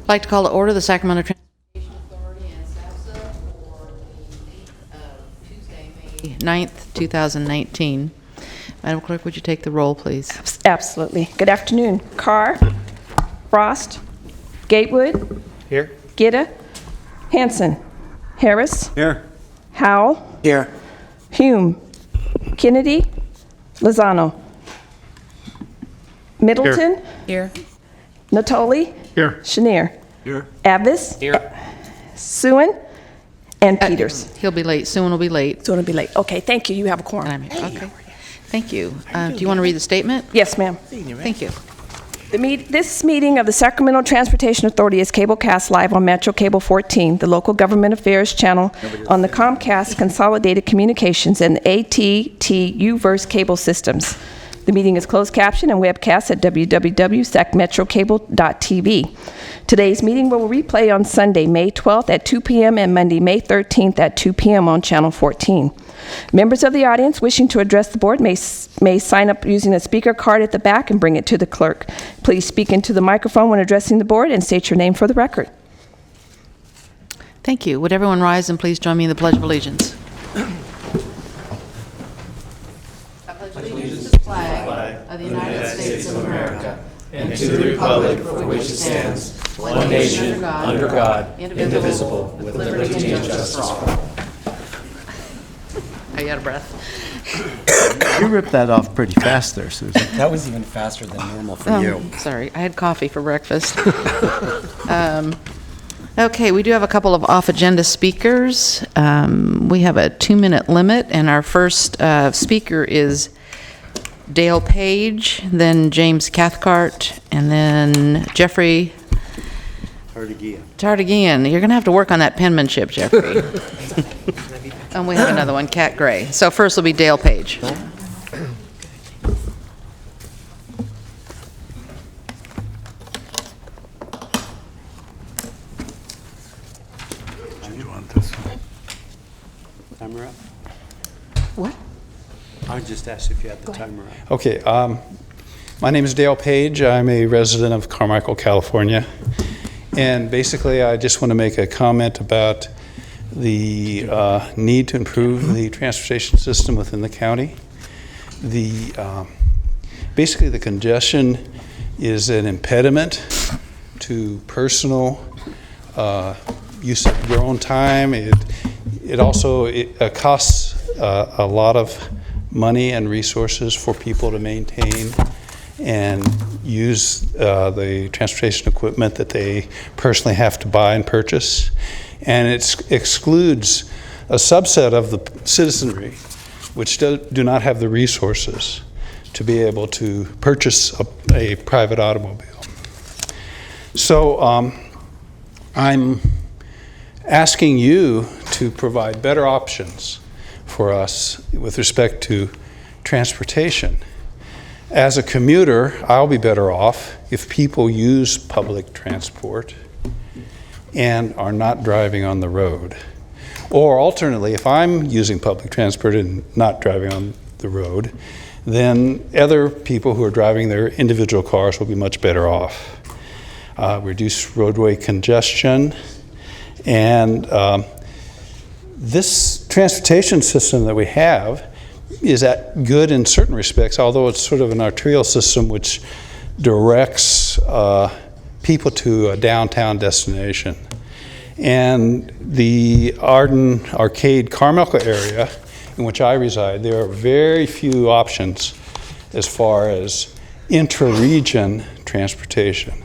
I'd like to call to order the Sacramento Transportation Authority and SAPSA for the meeting of Tuesday, May 9th, 2019. Madam Clerk, would you take the roll, please? Absolutely. Good afternoon. Carr, Frost, Gatewood, Here. Gitta, Hanson, Harris, Here. Howell, Here. Hume, Kennedy, Lozano, Middleton, Here. Natoli, Here. Chenier, Here. Abbas, Here. Suen, and Peters. He'll be late. Soon will be late. So it'll be late. Okay, thank you. You have a quorum. Okay. Thank you. Do you want to read the statement? Yes, ma'am. Thank you. This meeting of the Sacramento Transportation Authority is cablecast live on Metro Cable 14, the local government affairs channel on the Comcast Consolidated Communications and AT&T U-verse cable systems. The meeting is closed caption and webcast at www.sacmetrocable.tv. Today's meeting will replay on Sunday, May 12th at 2 p.m. and Monday, May 13th at 2 p.m. on Channel 14. Members of the audience wishing to address the board may sign up using a speaker card at the back and bring it to the clerk. Please speak into the microphone when addressing the board and state your name for the record. Thank you. Would everyone rise and please join me in the Pledge of Allegiance? I pledge allegiance to the flag of the United States of America and to the republic for which it stands, one nation, under God, indivisible, with liberty and justice for all. Are you out of breath? You ripped that off pretty fast there, Susan. That was even faster than normal for you. Sorry, I had coffee for breakfast. Okay, we do have a couple of off-agenda speakers. We have a 2-minute limit, and our first speaker is Dale Page, then James Cathcart, and then Jeffrey Tardigian. You're going to have to work on that penmanship, Jeffrey. And we have another one, Kat Gray. So first will be Dale Page. Do you want this one? Timer up? What? I just asked if you had the timer up. Okay, my name is Dale Page. I'm a resident of Carmichael, California. And basically, I just want to make a comment about the need to improve the transportation system within the county. Basically, the congestion is an impediment to personal use of your own time. It also costs a lot of money and resources for people to maintain and use the transportation equipment that they personally have to buy and purchase. And it excludes a subset of the citizenry which do not have the resources to be able to purchase a private automobile. So I'm asking you to provide better options for us with respect to transportation. As a commuter, I'll be better off if people use public transport and are not driving on the road. Or alternately, if I'm using public transport and not driving on the road, then other people who are driving their individual cars will be much better off. Reduce roadway congestion, and this transportation system that we have is good in certain respects, although it's sort of an arterial system which directs people to a downtown destination. And the Arden Arcade Carmichael area in which I reside, there are very few options as far as intra-region transportation.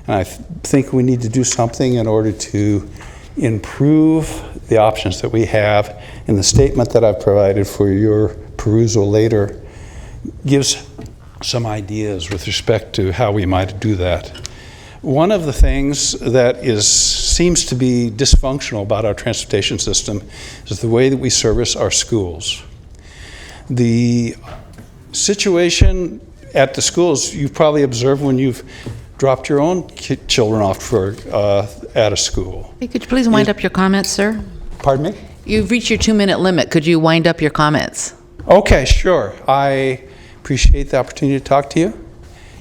And I think we need to do something in order to improve the options that we have. And the statement that I've provided for your perusal later gives some ideas with respect to how we might do that. One of the things that seems to be dysfunctional about our transportation system is the way that we service our schools. The situation at the schools, you've probably observed when you've dropped your own children off at a school. Hey, could you please wind up your comments, sir? Pardon me? You've reached your 2-minute limit. Could you wind up your comments? Okay, sure. I appreciate the opportunity to talk to you.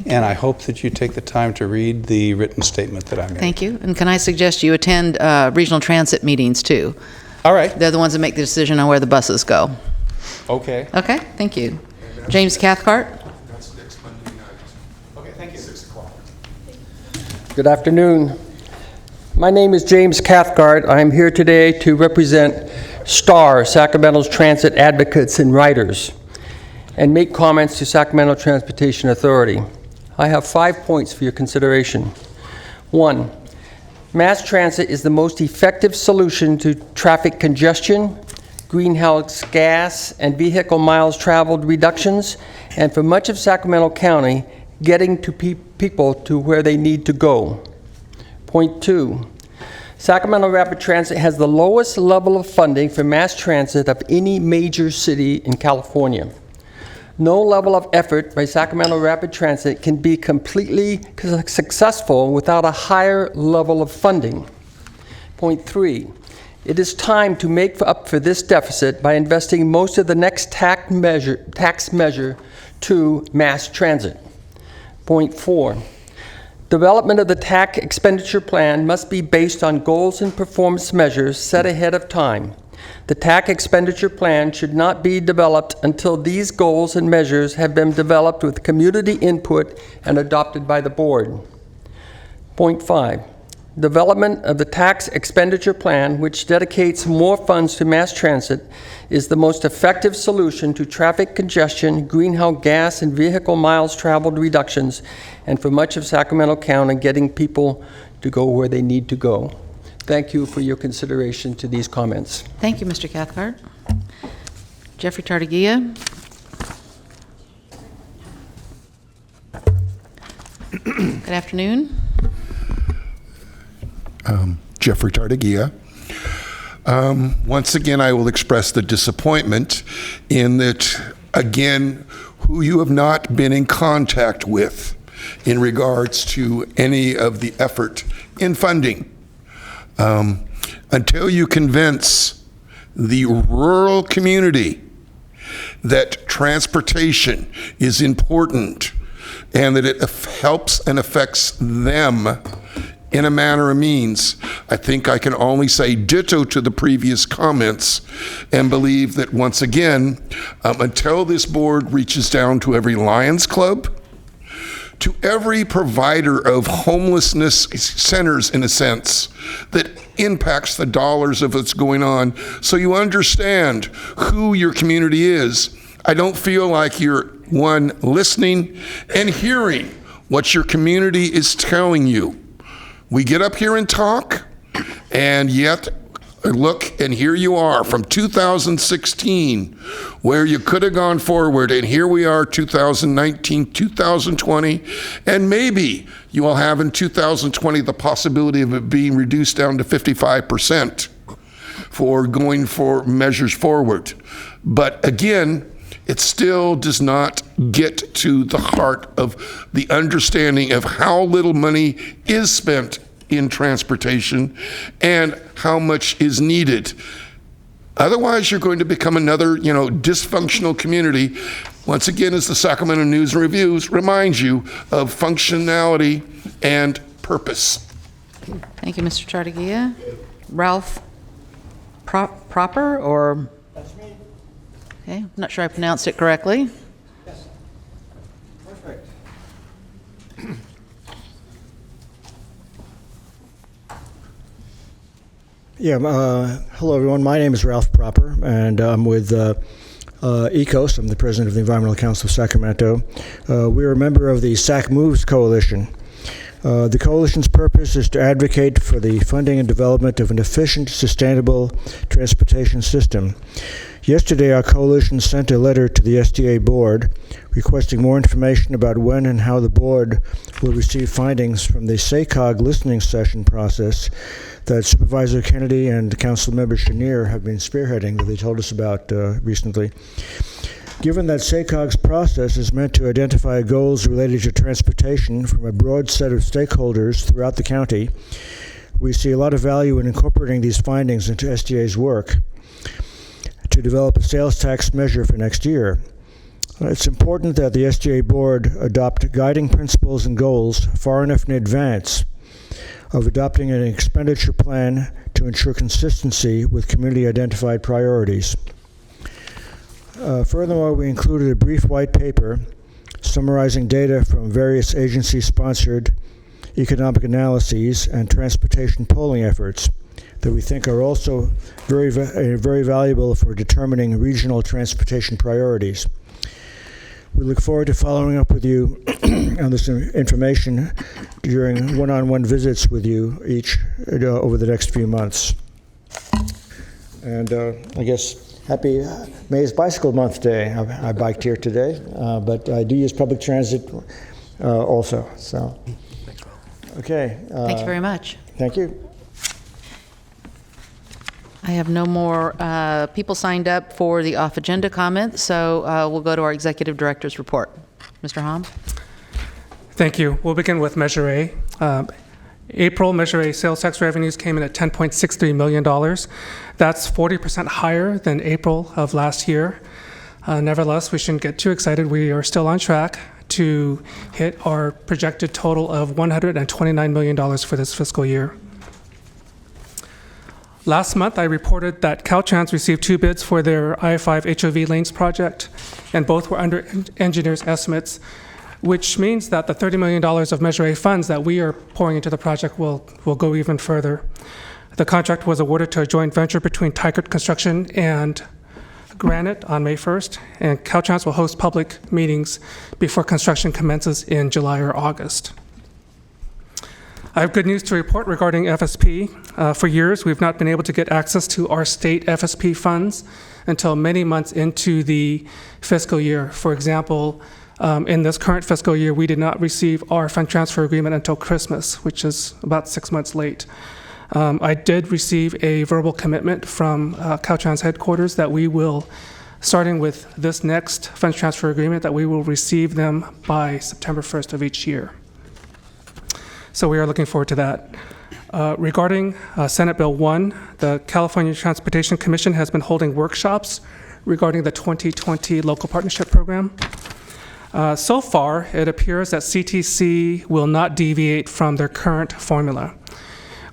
and I hope that you take the time to read the written statement that I made. Thank you. And can I suggest you attend regional transit meetings too? All right. They're the ones that make the decision on where the buses go. Okay. Okay, thank you. James Cathcart? That's next Monday night. Okay, thank you. 6 o'clock. Good afternoon. My name is James Cathcart. I'm here today to represent STAR, Sacramento's Transit Advocates and Riders, and make comments to Sacramento Transportation Authority. I have 5 points for your consideration. 1, mass transit is the most effective solution to traffic congestion, greenhouse gas and vehicle miles traveled reductions, and for much of Sacramento County, getting to people to where they need to go. Point 2, Sacramento Rapid Transit has the lowest level of funding for mass transit of any major city in California. No level of effort by Sacramento Rapid Transit can be completely successful without a higher level of funding. Point 3, it is time to make up for this deficit by investing most of the next tax measure to mass transit. Point 4, development of the TAC expenditure plan must be based on goals and performance measures set ahead of time. The TAC expenditure plan should not be developed until these goals and measures have been developed with community input and adopted by the board. Point 5, development of the tax expenditure plan, which dedicates more funds to mass transit, is the most effective solution to traffic congestion, greenhouse gas and vehicle miles traveled reductions, and for much of Sacramento County, getting people to go where they need to go. Thank you for your consideration to these comments. Thank you, Mr. Cathcart. Jeffrey Tartagia? Good afternoon. Jeffrey Tartagia. Once again, I will express the disappointment in that, again, who you have not been in contact with in regards to any of the effort in funding. Until you convince the rural community that transportation is important and that it helps and affects them in a manner or means, I think I can only say ditto to the previous comments and believe that once again, until this board reaches down to every Lions Club, to every provider of homelessness centers, in a sense, that impacts the dollars of what's going on, so you understand who your community is. I don't feel like you're, one, listening and hearing what your community is telling you. We get up here and talk, and yet look, and here you are from 2016, where you could have gone forward, and here we are 2019, 2020, and maybe you will have in 2020 the possibility of it being reduced down to 55% for going for measures forward. But again, it still does not get to the heart of the understanding of how little money is spent in transportation and how much is needed. Otherwise, you're going to become another, dysfunctional community. Once again, as the Sacramento News and Reviews reminds you of functionality and purpose. Thank you, Mr. Tartagia. Ralph Proper, or? That's me. Okay, I'm not sure I pronounced it correctly. Yes. Perfect. Yeah, hello everyone. My name is Ralph Proper, and I'm with ECOS. I'm the president of the Environmental Council of Sacramento. We're a member of the SAC Moves Coalition. The coalition's purpose is to advocate for the funding and development of an efficient, sustainable transportation system. Yesterday, our coalition sent a letter to the SDA board requesting more information about when and how the board will receive findings from the SACOG listening session process that Supervisor Kennedy and Councilmember Chenier have been spearheading, that they told us about recently. Given that SACOG's process is meant to identify goals related to transportation from a broad set of stakeholders throughout the county, we see a lot of value in incorporating these findings into SDA's work to develop a sales tax measure for next year. It's important that the SGA board adopt guiding principles and goals far enough in advance of adopting an expenditure plan to ensure consistency with community-identified priorities. Furthermore, we included a brief white paper summarizing data from various agency-sponsored economic analyses and transportation polling efforts that we think are also very valuable for determining regional transportation priorities. We look forward to following up with you on this information during one-on-one visits with you each over the next few months. And I guess happy May is Bicycle Month Day. I biked here today, but I do use public transit also. So, okay. Thank you very much. Thank you. I have no more people signed up for the off-agenda comments, so we'll go to our executive director's report. Mr. Hom? Thank you. We'll begin with Measure A. April Measure A sales tax revenues came in at $10.63 million. That's 40% higher than April of last year. Nevertheless, we shouldn't get too excited. We are still on track to hit our projected total of $129 million for this fiscal year. Last month, I reported that Caltrans received 2 bids for their I-5 HOV lanes project, and both were under engineers' estimates, which means that the $30 million of Measure A funds that we are pouring into the project will go even further. The contract was awarded to a joint venture between Tykert Construction and Granite on May 1st, and Caltrans will host public meetings before construction commences in July or August. I have good news to report regarding FSP. For years, we've not been able to get access to our state FSP funds until many months into the fiscal year. For example, in this current fiscal year, we did not receive our fund transfer agreement until Christmas, which is about 6 months late. I did receive a verbal commitment from Caltrans headquarters that we will, starting with this next fund transfer agreement, that we will receive them by September 1st of each year. So we are looking forward to that. Regarding Senate Bill 1, the California Transportation Commission has been holding workshops regarding the 2020 Local Partnership Program. So far, it appears that CTC will not deviate from their current formula.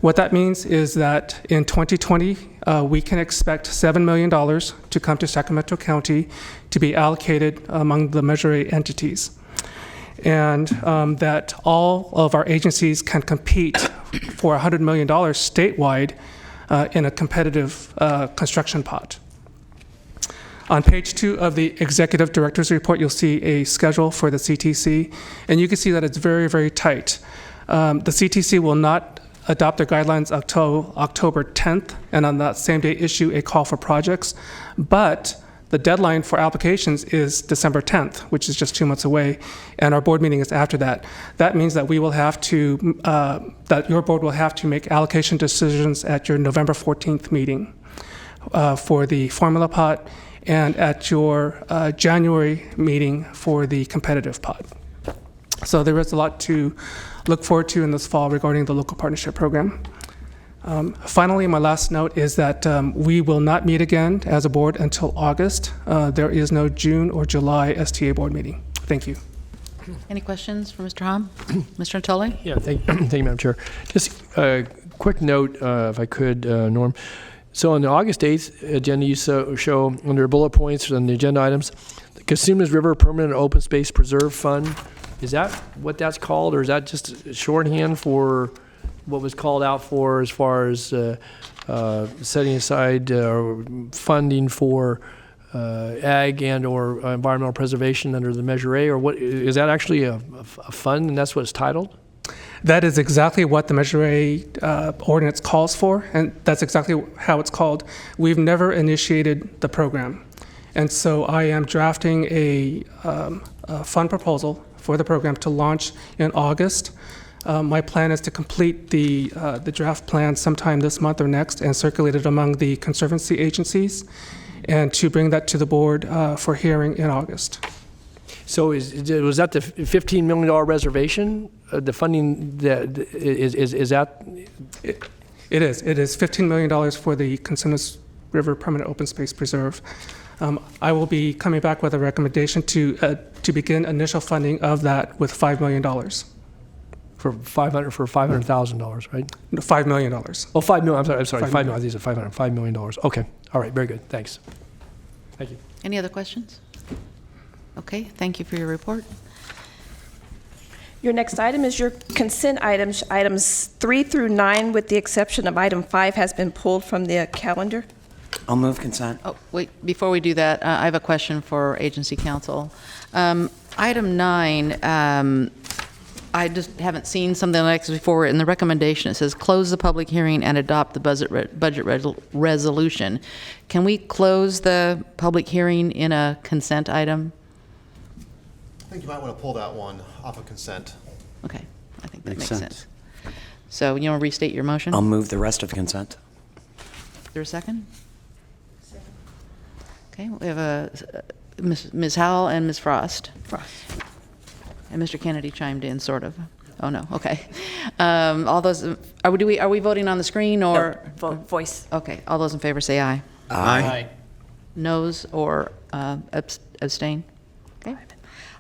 What that means is that in 2020, we can expect $7 million to come to Sacramento County to be allocated among the Measure A entities, and that all of our agencies can compete for $100 million statewide in a competitive construction pot. On page 2 of the Executive Director's Report, you'll see a schedule for the CTC, and you can see that it's very, very tight. The CTC will not adopt their guidelines until October 10th, and on that same day issue a call for projects, but the deadline for applications is December 10th, which is just 2 months away, and our board meeting is after that. That means that we will have to, that your board will have to make allocation decisions at your November 14th meeting for the formula pot, and at your January meeting for the competitive pot. So there is a lot to look forward to in this fall regarding the local partnership program. Finally, my last note is that we will not meet again as a board until August. There is no June or July STA board meeting. Thank you. Any questions for Mr. Hom? Mr. Antole? Yeah, thank you, Madam Chair. Just a quick note, if I could, Norm. So on the August 8th agenda, you show under bullet points on the agenda items, the Cosumnes River Permanent Open Space Preserve Fund. Is that what that's called, or is that just shorthand for what was called out for as far as setting aside funding for ag and or environmental preservation under the Measure A, or what is that actually a fund, and that's what it's titled? That is exactly what the Measure A ordinance calls for, and that's exactly how it's called. We've never initiated the program, and so I am drafting a fund proposal for the program to launch in August. My plan is to complete the draft plan sometime this month or next and circulate it among the conservancy agencies, and to bring that to the board for hearing in August. So was that the $15 million reservation? The funding that is that? It is. It is $15 million for the Cosumnes River Permanent Open Space Preserve. I will be coming back with a recommendation to begin initial funding of that with $5 million. For $500,000, right? No, $5 million. Oh, 5 million. I'm sorry. 5 5 million. I think you said 500. $5 million. Okay. All right. Very good. Thanks. Thank you. Any other questions? Okay, thank you for your report. Your next item is your consent items. Items 3 through 9, with the exception of item 5, has been pulled from the calendar. I'll move consent. Oh, wait, before we do that, I have a question for agency counsel. Item 9, I just haven't seen something like this before. In the recommendation, it says, close the public hearing and adopt the budget resolution. Can we close the public hearing in a consent item? I think you might want to pull that one off of consent. Okay, I think that makes sense. So you want to restate your motion? I'll move the rest of consent. Is there a second? Okay, we have Ms. Howell and Ms. Frost. And Mr. Kennedy chimed in, sort of. Oh, no, okay. All those, are we voting on the screen or? No, vote, voice. Okay, all those in favor say aye. Aye. Noes or abstain? Okay.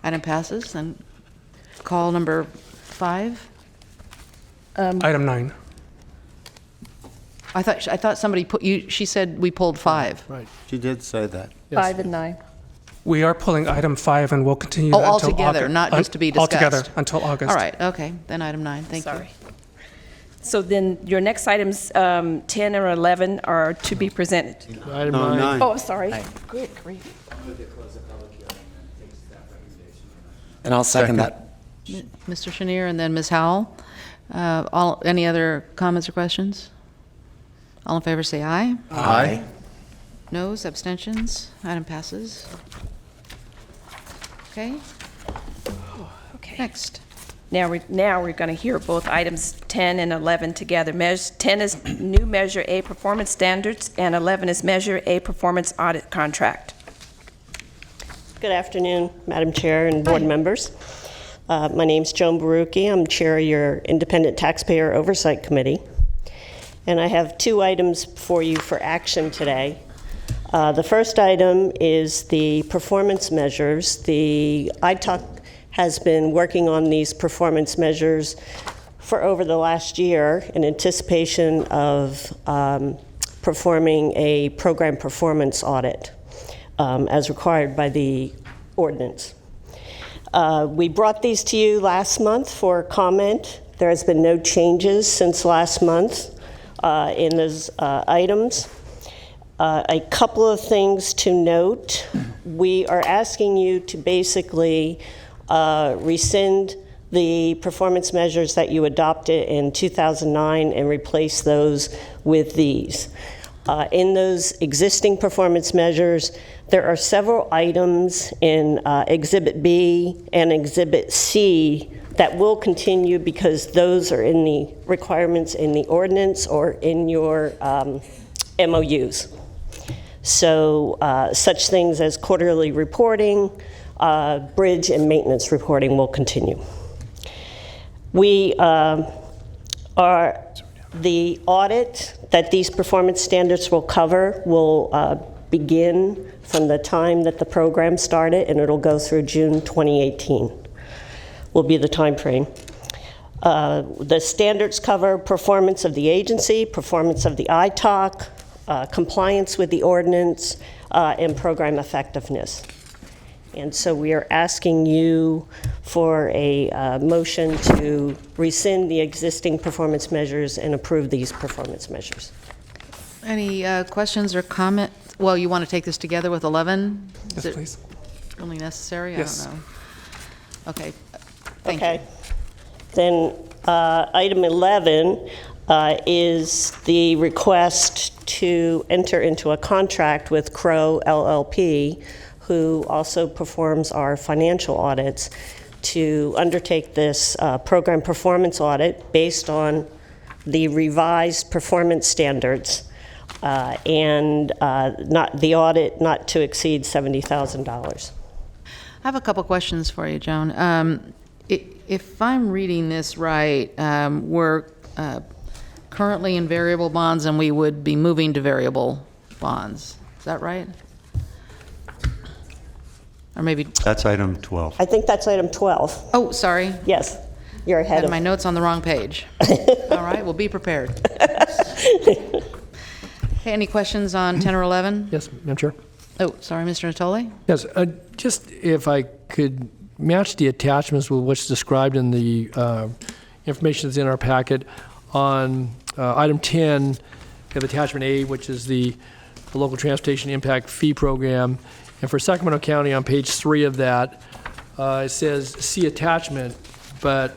Item passes. And call number 5. Item 9. I thought somebody she said we pulled 5. Right, she did say that. 5 and 9. We are pulling item 5, and we'll continue that all until together, August. not just to be discussed. Altogether, until August. All right, okay, then item 9, thank you. Sorry. So then your next items, 10 and 11, are to be presented. Item No, 9. 9. Oh, sorry. Good grief. And I'll second that. Mr. Chenier and then Ms. Howell. Any other comments or questions? All in favor say aye. Aye. Noes, abstentions, item passes. Okay, Okay. next. Now we're going to hear both items 10 and 11 together. 10 is new Measure A performance standards, and 11 is Measure A performance audit contract. Good afternoon, Madam Chair and board members. My name's Joan Barucki. I'm chair of your Independent Taxpayer Oversight Committee. And I have 2 items for you for action today. The first item is the performance measures. The ITAC has been working on these performance measures for over the last year in anticipation of performing a program performance audit as required by the ordinance. We brought these to you last month for comment. There has been no changes since last month in those items. A couple of things to note. We are asking you to basically rescind the performance measures that you adopted in 2009 and replace those with these. In those existing performance measures, there are several items in Exhibit B and Exhibit C that will continue because those are in the requirements in the ordinance or in your MOUs. So such things as quarterly reporting, bridge and maintenance reporting will continue. The audit that these performance standards will cover will begin from the time that the program started, and it'll go through June 2018 will be the time frame. The standards cover performance of the agency, performance of the ITAC, compliance with the ordinance, and program effectiveness. And so we are asking you for a motion to rescind the existing performance measures and approve these performance measures. Any questions or comments? Well, you want to take this together with 11? Yes, please. Really necessary? Yes. I don't know. Okay, thank you. Okay. Then item 11 is the request to enter into a contract with Crow LLP, who also performs our financial audits, to undertake this program performance audit based on the revised performance standards and not the audit not to exceed $70,000. I have a couple questions for you, Joan. If I'm reading this right, we're currently in variable bonds and we would be moving to variable bonds. Is that right? Or maybe, That's item 12. I think that's item 12. oh, sorry. Yes, you're ahead Had of. my notes on the wrong page. All right, well, be prepared. Okay, any questions on 10 or 11? Yes, Madam Chair. Oh, sorry, Mr. Natoli? Yes, just if I could match the attachments with what's described in the information that's in our packet on item 10, we have attachment A, which is the local transportation impact fee program. And for Sacramento County, on page 3 of that, it says see attachment, but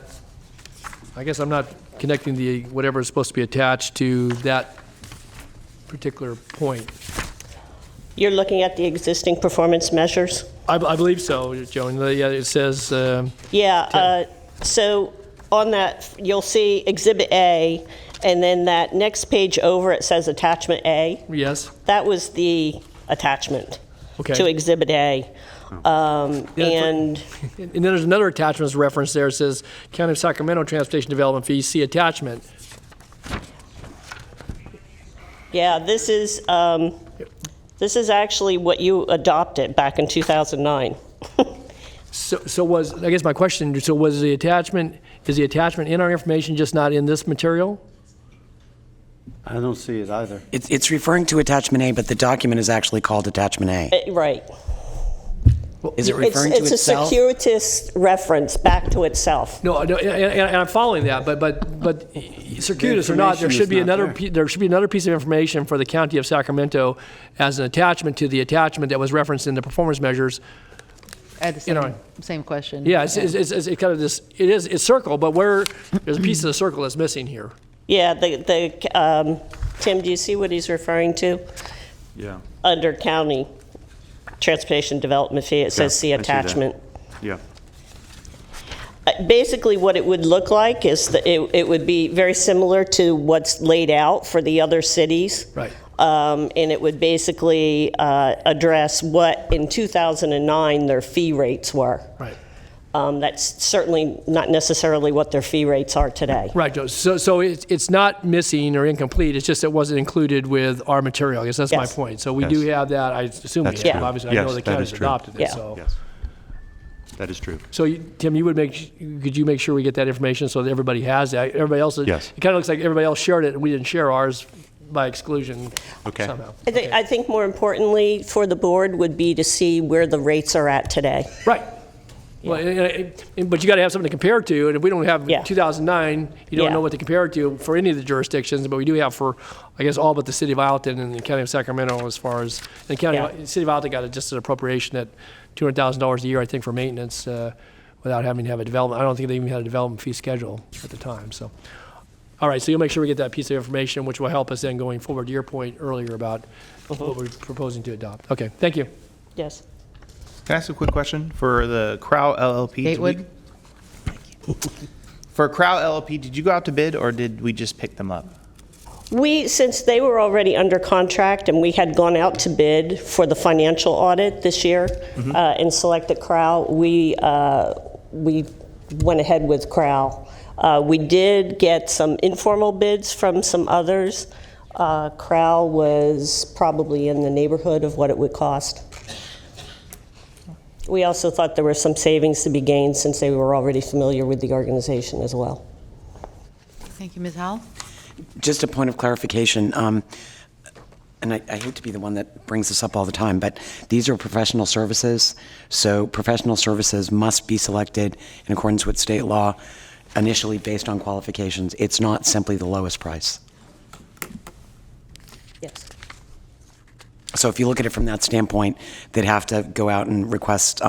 I guess I'm not connecting the whatever is supposed to be attached to that particular point. You're looking at the existing performance measures? I believe so, Joan. Yeah, it says. So on that, you'll see Exhibit A, and then that next page over, it says Attachment A. Yes. That was the attachment Okay. to Exhibit A. And then there's another attachment reference there. It says County of Sacramento Transportation Development Fees, see attachment. Yeah, this is actually what you adopted back in 2009. So was, I guess my question, so was the attachment, is the attachment in our information, just not in this material? I don't see it either. It's referring to attachment A, but the document is actually called attachment A. Right. Is it referring to itself? It's a circuitous reference back to itself. No, and I'm following that, but circuitous or not, there should be another piece of information for the County of Sacramento as an attachment to the attachment that was referenced in the performance measures. I had the same question. Yeah, it's kind of this. It's circle, but there's a piece of the circle that's missing here. Yeah, Tim, do you see what he's referring to? Yeah. Under county transportation development fee, it says see I see that. attachment. Yeah. Basically, what it would look like is that it would be very similar to what's laid out for the other cities. Right. And it would basically address what in 2009 their fee rates were. Right. That's certainly not necessarily what their fee rates are today. Right, Joe. So it's not missing or incomplete. It's just it wasn't included with our material. I guess that's my Yes. point. So we do have that. I assume That's we have. true. Obviously, I Yes, know the that county's is true. adopted it. Yeah. So. Yes. That is true. So, Tim, could you make sure we get that information so that everybody has that? Everybody else, Yes. It kind of looks like everybody else shared it, and we didn't share ours by exclusion Okay. somehow. I think more importantly for the board would be to see where the rates are at today. Right. Well, but you got to have something to compare to, and if we don't have Yeah. 2009, you don't Yeah. know what to compare it to for any of the jurisdictions, but we do have for, I guess, all but the City of Alton and the County of Sacramento as far as, and City of Alton got just an appropriation at $200,000 a year, I think, for maintenance without having to have a development. I don't think they even had a development fee schedule at the time, so. All right, so you'll make sure we get that piece of information, which will help us then going forward to your point earlier about what we're proposing to adopt. Okay, thank you. Yes. Can I ask a quick question for the Crow LLP? Gatewood? For Crow LLP, did you go out to bid or did we just pick them up? Since they were already under contract and we had gone out to bid for the financial audit this year and selected Crow, we went ahead with Crow. We did get some informal bids from some others. Crow was probably in the neighborhood of what it would cost. We also thought there were some savings to be gained since they were already familiar with the organization as well. Thank you, Ms. Howell. Just a point of clarification, and I hate to be the one that brings this up all the time, but these are professional services, so professional services must be selected in accordance with state law, initially based on qualifications. It's not simply the lowest price. Yes. So if you look at it from that standpoint, they'd have to go out and request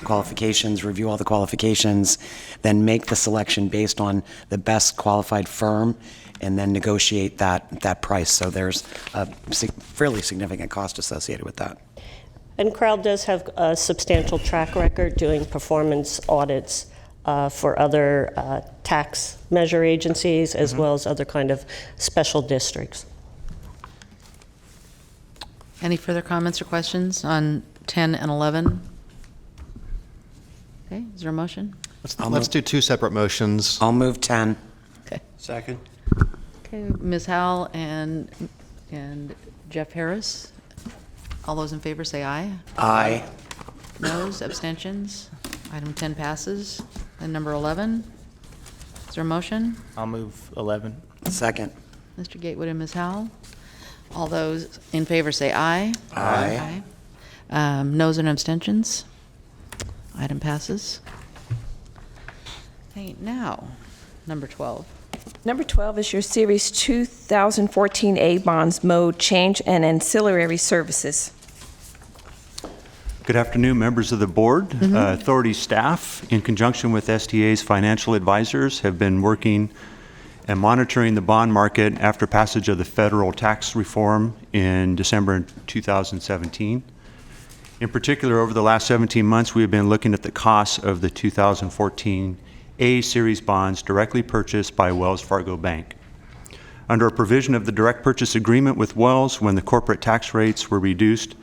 qualifications, review all the qualifications, then make the selection based on the best qualified firm, and then negotiate that price. So there's a fairly significant cost associated with that. And Crow does have a substantial track record doing performance audits for other tax measure agencies as well as other kind of special districts. Any further comments or questions on 10 and 11? Okay, is there a motion? Let's do two separate motions. I'll move 10. Okay. Second. Okay, Ms. Howell and Jeff Harris. All those in favor say aye. Aye. Noes, abstentions? Item 10 passes. And number 11, is there a motion? I'll move 11. Second. Mr. Gatewood and Ms. Howell. All those in favor say aye. Aye. Noes and abstentions? Item passes. Okay, now, number 12. Number 12 is your Series 2014A bonds, mode, change, and ancillary services. Good afternoon, members of the board. Authority staff, in conjunction with STA's financial advisors, have been working and monitoring the bond market after passage of the federal tax reform in December 2017. In particular, over the last 17 months, we have been looking at the costs of the 2014 A series bonds directly purchased by Wells Fargo Bank. Under a provision of the direct purchase agreement with Wells, when the corporate tax rates were reduced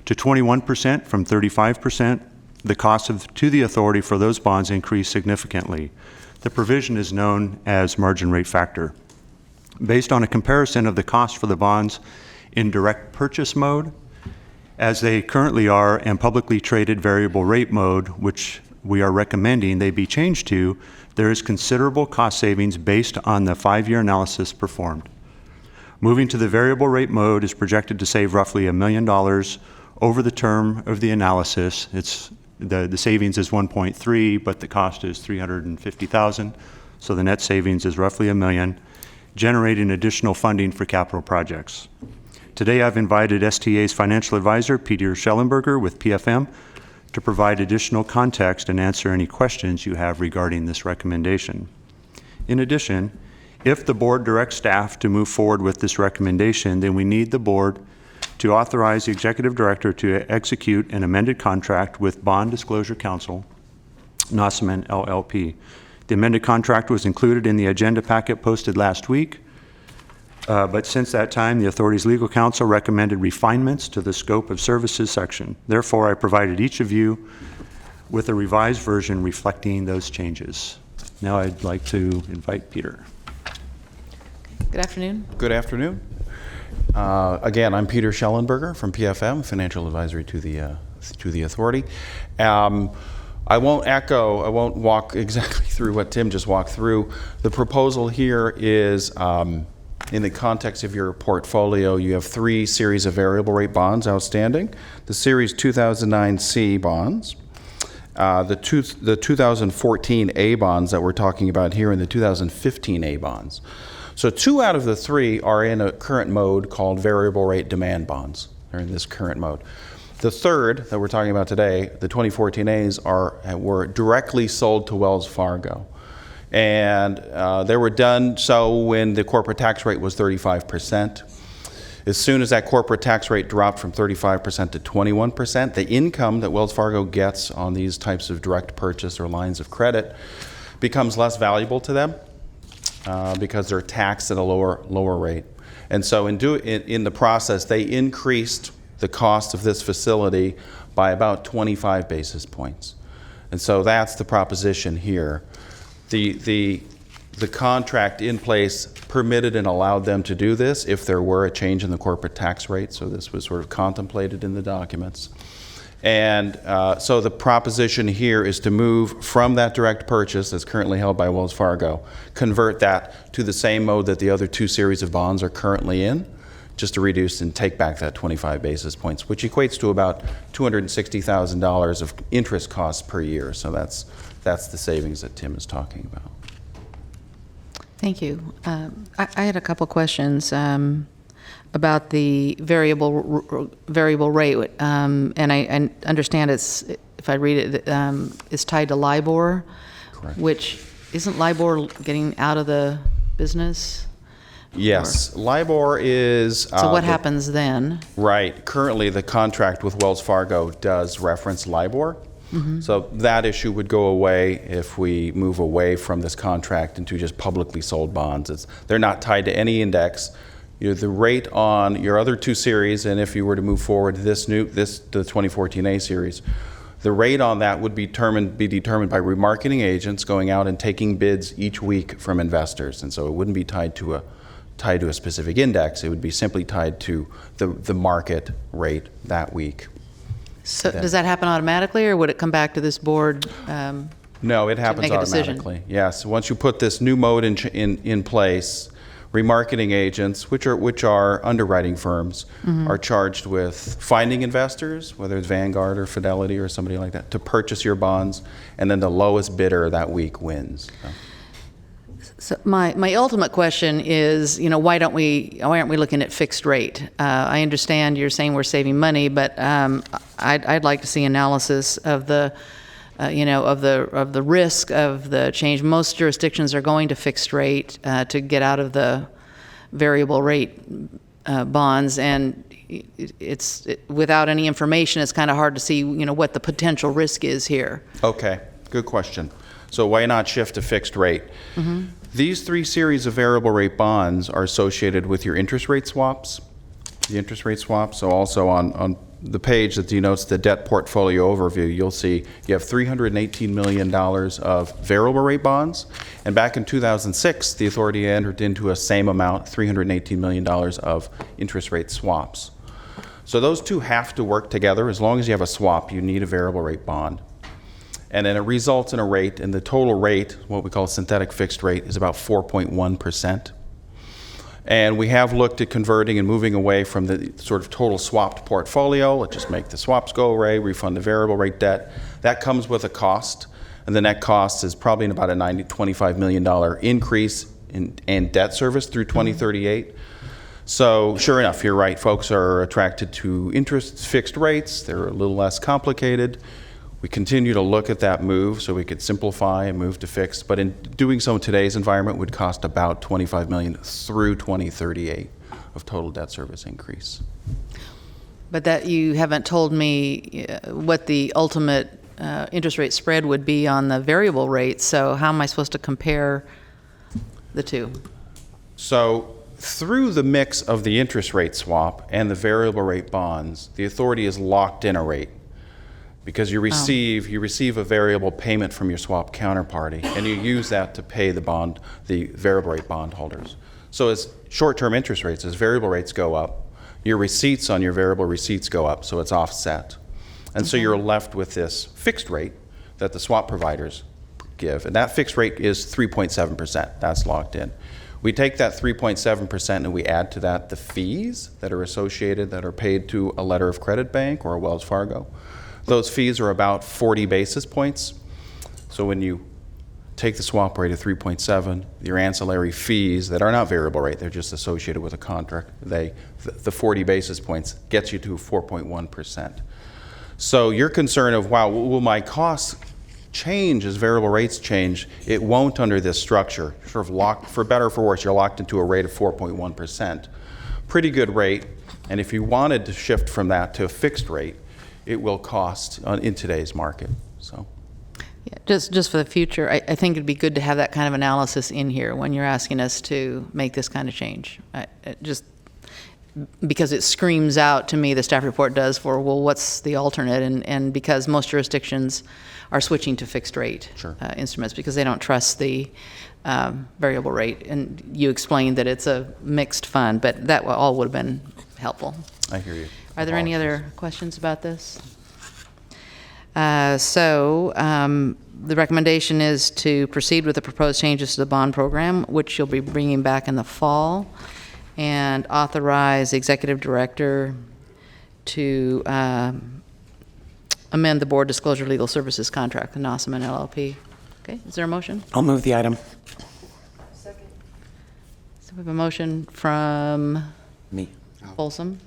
to 21% from 35%, the cost to the authority for those bonds increased significantly. The provision is known as margin rate factor. Based on a comparison of the cost for the bonds in direct purchase mode, as they currently are, and publicly traded variable rate mode, which we are recommending they be changed to, there is considerable cost savings based on the 5-year analysis performed. Moving to the variable rate mode is projected to save roughly $1 million over the term of the analysis. The savings is 1.3, but the cost is $350,000, so the net savings is roughly $1 million, generating additional funding for capital projects. Today I've invited STA's financial advisor, Peter Schellenberger with PFM, to provide additional context and answer any questions you have regarding this recommendation. In addition, if the board directs staff to move forward with this recommendation, then we need the board to authorize the executive director to execute an amended contract with Bond Disclosure Counsel, Nossaman LLP. The amended contract was included in the agenda packet posted last week, but since that time, the authority's legal counsel recommended refinements to the scope of services section. Therefore, I provided each of you with a revised version reflecting those changes. Now I'd like to invite Peter. Good afternoon. Good afternoon. Again, I'm Peter Schellenberger from PFM, Financial Advisory to the Authority. I won't walk exactly through what Tim just walked through. The proposal here is, in the context of your portfolio, you have 3 series of variable rate bonds outstanding. The Series 2009C bonds, the 2014 A bonds that we're talking about here, and the 2015 A bonds. So 2 out of the 3 are in a current mode called variable rate demand bonds. They're in this current mode. The third that we're talking about today, the 2014 A's, were directly sold to Wells Fargo. And they were done so when the corporate tax rate was 35%. As soon as that corporate tax rate dropped from 35% to 21%, the income that Wells Fargo gets on these types of direct purchase or lines of credit becomes less valuable to them because they're taxed at a lower rate. And so in the process, they increased the cost of this facility by about 25 basis points. And so that's the proposition here. The contract in place permitted and allowed them to do this if there were a change in the corporate tax rate. So this was sort of contemplated in the documents. And so the proposition here is to move from that direct purchase that's currently held by Wells Fargo, convert that to the same mode that the other 2 series of bonds are currently in, just to reduce and take back that 25 basis points, which equates to about $260,000 of interest costs per year. So that's the savings that Tim is talking about. Thank you. I had a couple questions about the variable rate, and I understand it's, if I read it, it's tied to LIBOR. Correct. Which, isn't LIBOR getting out of the business? Yes, LIBOR is... So what happens then? Right. Currently, the contract with Wells Fargo does reference LIBOR. Mm-hmm. So that issue would go away if we move away from this contract into just publicly sold bonds. They're not tied to any index. The rate on your other 2 series, and if you were to move forward the 2014 A series, the rate on that would be determined by remarketing agents going out and taking bids each week from investors. And so it wouldn't be tied to a specific index. It would be simply tied to the market rate that week. So does that happen automatically, or would it come back to this board? No, it happens make a decision? automatically. Yes, once you put this new mode in place, remarketing agents, which are underwriting firms, are charged with finding investors, whether it's Vanguard or Fidelity or somebody like that, to purchase your bonds, and then the lowest bidder that week wins. So my ultimate question is, why aren't we looking at fixed rate? I understand you're saying we're saving money, but I'd like to see analysis of the of the risk of the change. Most jurisdictions are going to fixed rate to get out of the variable rate bonds, and without any information, it's kind of hard to see what the potential risk is here. Okay, good question. So why not shift to fixed rate? These 3 series of variable rate bonds are associated with your interest rate swaps. The interest rate swaps. So also on the page that denotes the debt portfolio overview, you'll see you have $318 million of variable rate bonds. And back in 2006, the authority entered into a same amount, $318 million of interest rate swaps. So those two have to work together. As long as you have a swap, you need a variable rate bond. And then it results in a rate, and the total rate, what we call a synthetic fixed rate, is about 4.1%. And we have looked at converting and moving away from the sort of total swapped portfolio. Let's just make the swaps go away, refund the variable rate debt. That comes with a cost, and the net cost is probably about a $25 million increase in debt service through 2038. So sure enough, you're right, folks are attracted to interest fixed rates. They're a little less complicated. We continue to look at that move so we could simplify and move to fixed, but in doing so in today's environment would cost about $25 million through 2038 of total debt service increase. But that you haven't told me what the ultimate interest rate spread would be on the variable rate, so how am I supposed to compare the two? So through the mix of the interest rate swap and the variable rate bonds, the authority is locked in a rate. Because you receive a variable payment from your swap counterparty, and you use that to pay the variable rate bondholders. So as short-term interest rates, as variable rates go up, your receipts on your variable receipts go up, so it's offset. And so you're left with this fixed rate that the swap providers give, and that fixed rate is 3.7%. That's locked in. We take that 3.7% and we add to that the fees that are associated, that are paid to a letter of credit bank or a Wells Fargo. Those fees are about 40 basis points. So when you take the swap rate of 3.7, your ancillary fees that are not variable rate, they're just associated with a contract, the 40 basis points gets you to 4.1%. So your concern of, wow, will my costs change as variable rates change? It won't under this structure. Sort of locked, for better or for worse, you're locked into a rate of 4.1%. Pretty good rate. And if you wanted to shift from that to a fixed rate, it will cost in today's market. So, yeah, just for the future, I think it'd be good to have that kind of analysis in here when you're asking us to make this kind of change. Just because it screams out to me, the staff report does, for, well, what's the alternate? And because most jurisdictions are switching to fixed rate instruments because they don't trust the variable rate. And you explained that it's a mixed fund, but that all would have been helpful. I hear you. Are there any other questions about this? The recommendation is to proceed with the proposed changes to the bond program, which you'll be bringing back in the fall, and authorize the executive director to amend the board disclosure legal services contract with Nossaman LLP. Okay, is there a motion? I'll move the item. Second. So we have a motion from me. Folsom.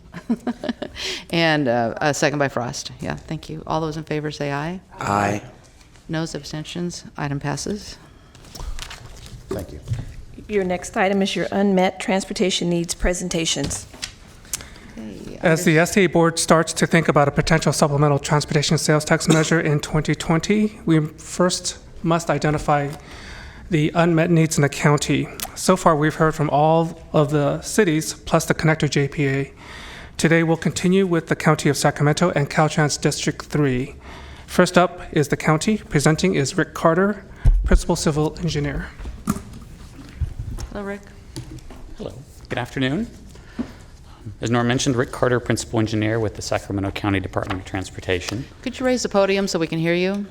And a second by Frost. Yeah, thank you. All those in favor say aye. Aye. Noes, abstentions. Item passes. Thank you. Your next item is your unmet transportation needs presentations. As the STA board starts to think about a potential supplemental transportation sales tax measure in 2020, we first must identify the unmet needs in the county. So far, we've heard from all of the cities, plus the connector JPA. Today, we'll continue with the County of Sacramento and Caltrans District 3. First up is the county. Presenting is Rick Carter, Principal Civil Engineer. Hello, Rick. Hello. Good afternoon. As Norm mentioned, Rick Carter, Principal Engineer with the Sacramento County Department of Transportation. Could you raise the podium so we can hear you?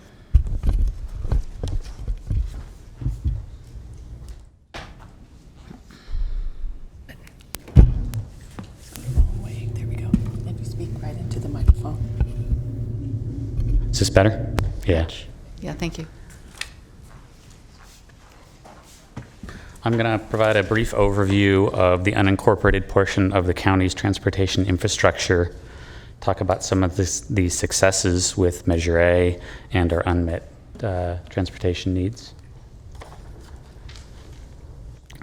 There we go. Maybe speak right into the microphone. Is this better? Yeah. Yeah, thank you. I'm going to provide a brief overview of the unincorporated portion of the county's transportation infrastructure, talk about some of the successes with Measure A and our unmet transportation needs.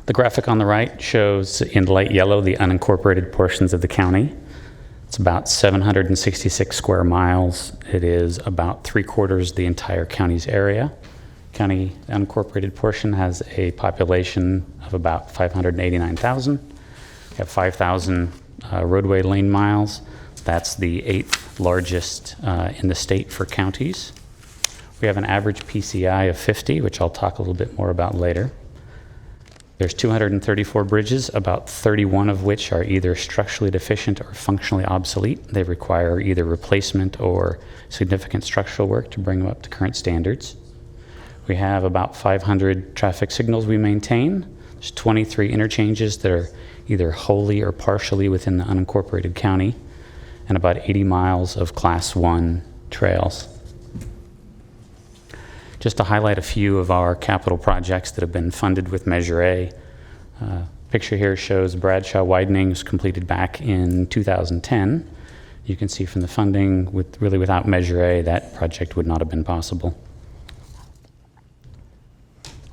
The graphic on the right shows in light yellow the unincorporated portions of the county. It's about 766 square miles. It is about 3/4 the entire county's area. County unincorporated portion has a population of about 589,000. We have 5,000 roadway lane miles. That's the 8th largest in the state for counties. We have an average PCI of 50, which I'll talk a little bit more about later. There's 234 bridges, about 31 of which are either structurally deficient or functionally obsolete. They require either replacement or significant structural work to bring them up to current standards. We have about 500 traffic signals we maintain. There's 23 interchanges that are either wholly or partially within the unincorporated county, and about 80 miles of Class 1 trails. Just to highlight a few of our capital projects that have been funded with Measure A. Picture here shows Bradshaw widening was completed back in 2010. You can see from the funding, without Measure A, that project would not have been possible.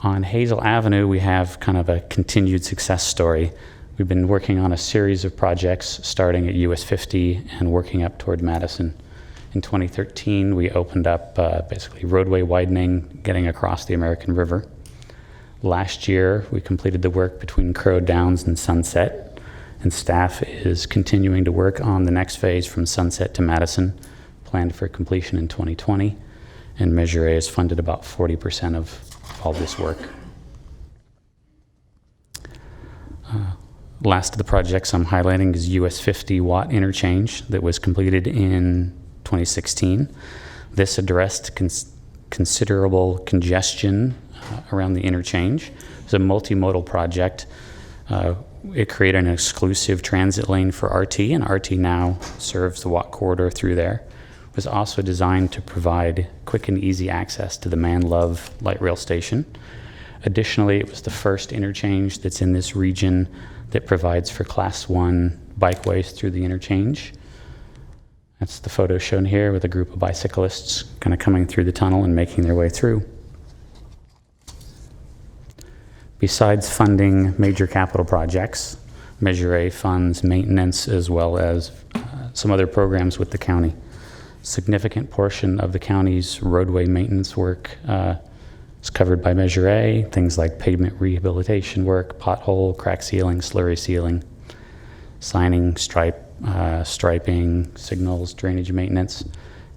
On Hazel Avenue, we have kind of a continued success story. We've been working on a series of projects starting at US 50 and working up toward Madison. In 2013, we opened up basically roadway widening, getting across the American River. Last year, we completed the work between Crow Downs and Sunset, and staff is continuing to work on the next phase from Sunset to Madison, planned for completion in 2020, and Measure A has funded about 40% of all this work. Last of the projects I'm highlighting is US 50 Watt Interchange that was completed in 2016. This addressed considerable congestion around the interchange. It's a multimodal project. It created an exclusive transit lane for RT, and RT now serves the Watt corridor through there. It was also designed to provide quick and easy access to the Man Love light rail station. Additionally, it was the first interchange that's in this region that provides for Class 1 bikeways through the interchange. That's the photo shown here with a group of bicyclists kind of coming through the tunnel and making their way through. Besides funding major capital projects, Measure A funds maintenance as well as some other programs with the county. Significant portion of the county's roadway maintenance work is covered by Measure A, things like pavement rehabilitation work, pothole, crack sealing, slurry sealing, signing, striping, signals, drainage maintenance.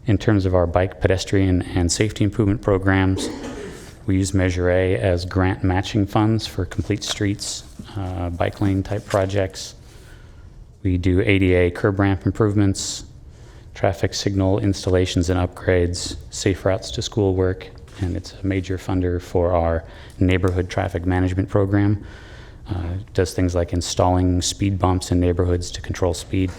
In terms of our bike, pedestrian, and safety improvement programs, we use Measure A as grant matching funds for complete streets, bike lane type projects. We do ADA curb ramp improvements, traffic signal installations and upgrades, safe routes to school work, and it's a major funder for our neighborhood traffic management program. Does things like installing speed bumps in neighborhoods to control speed.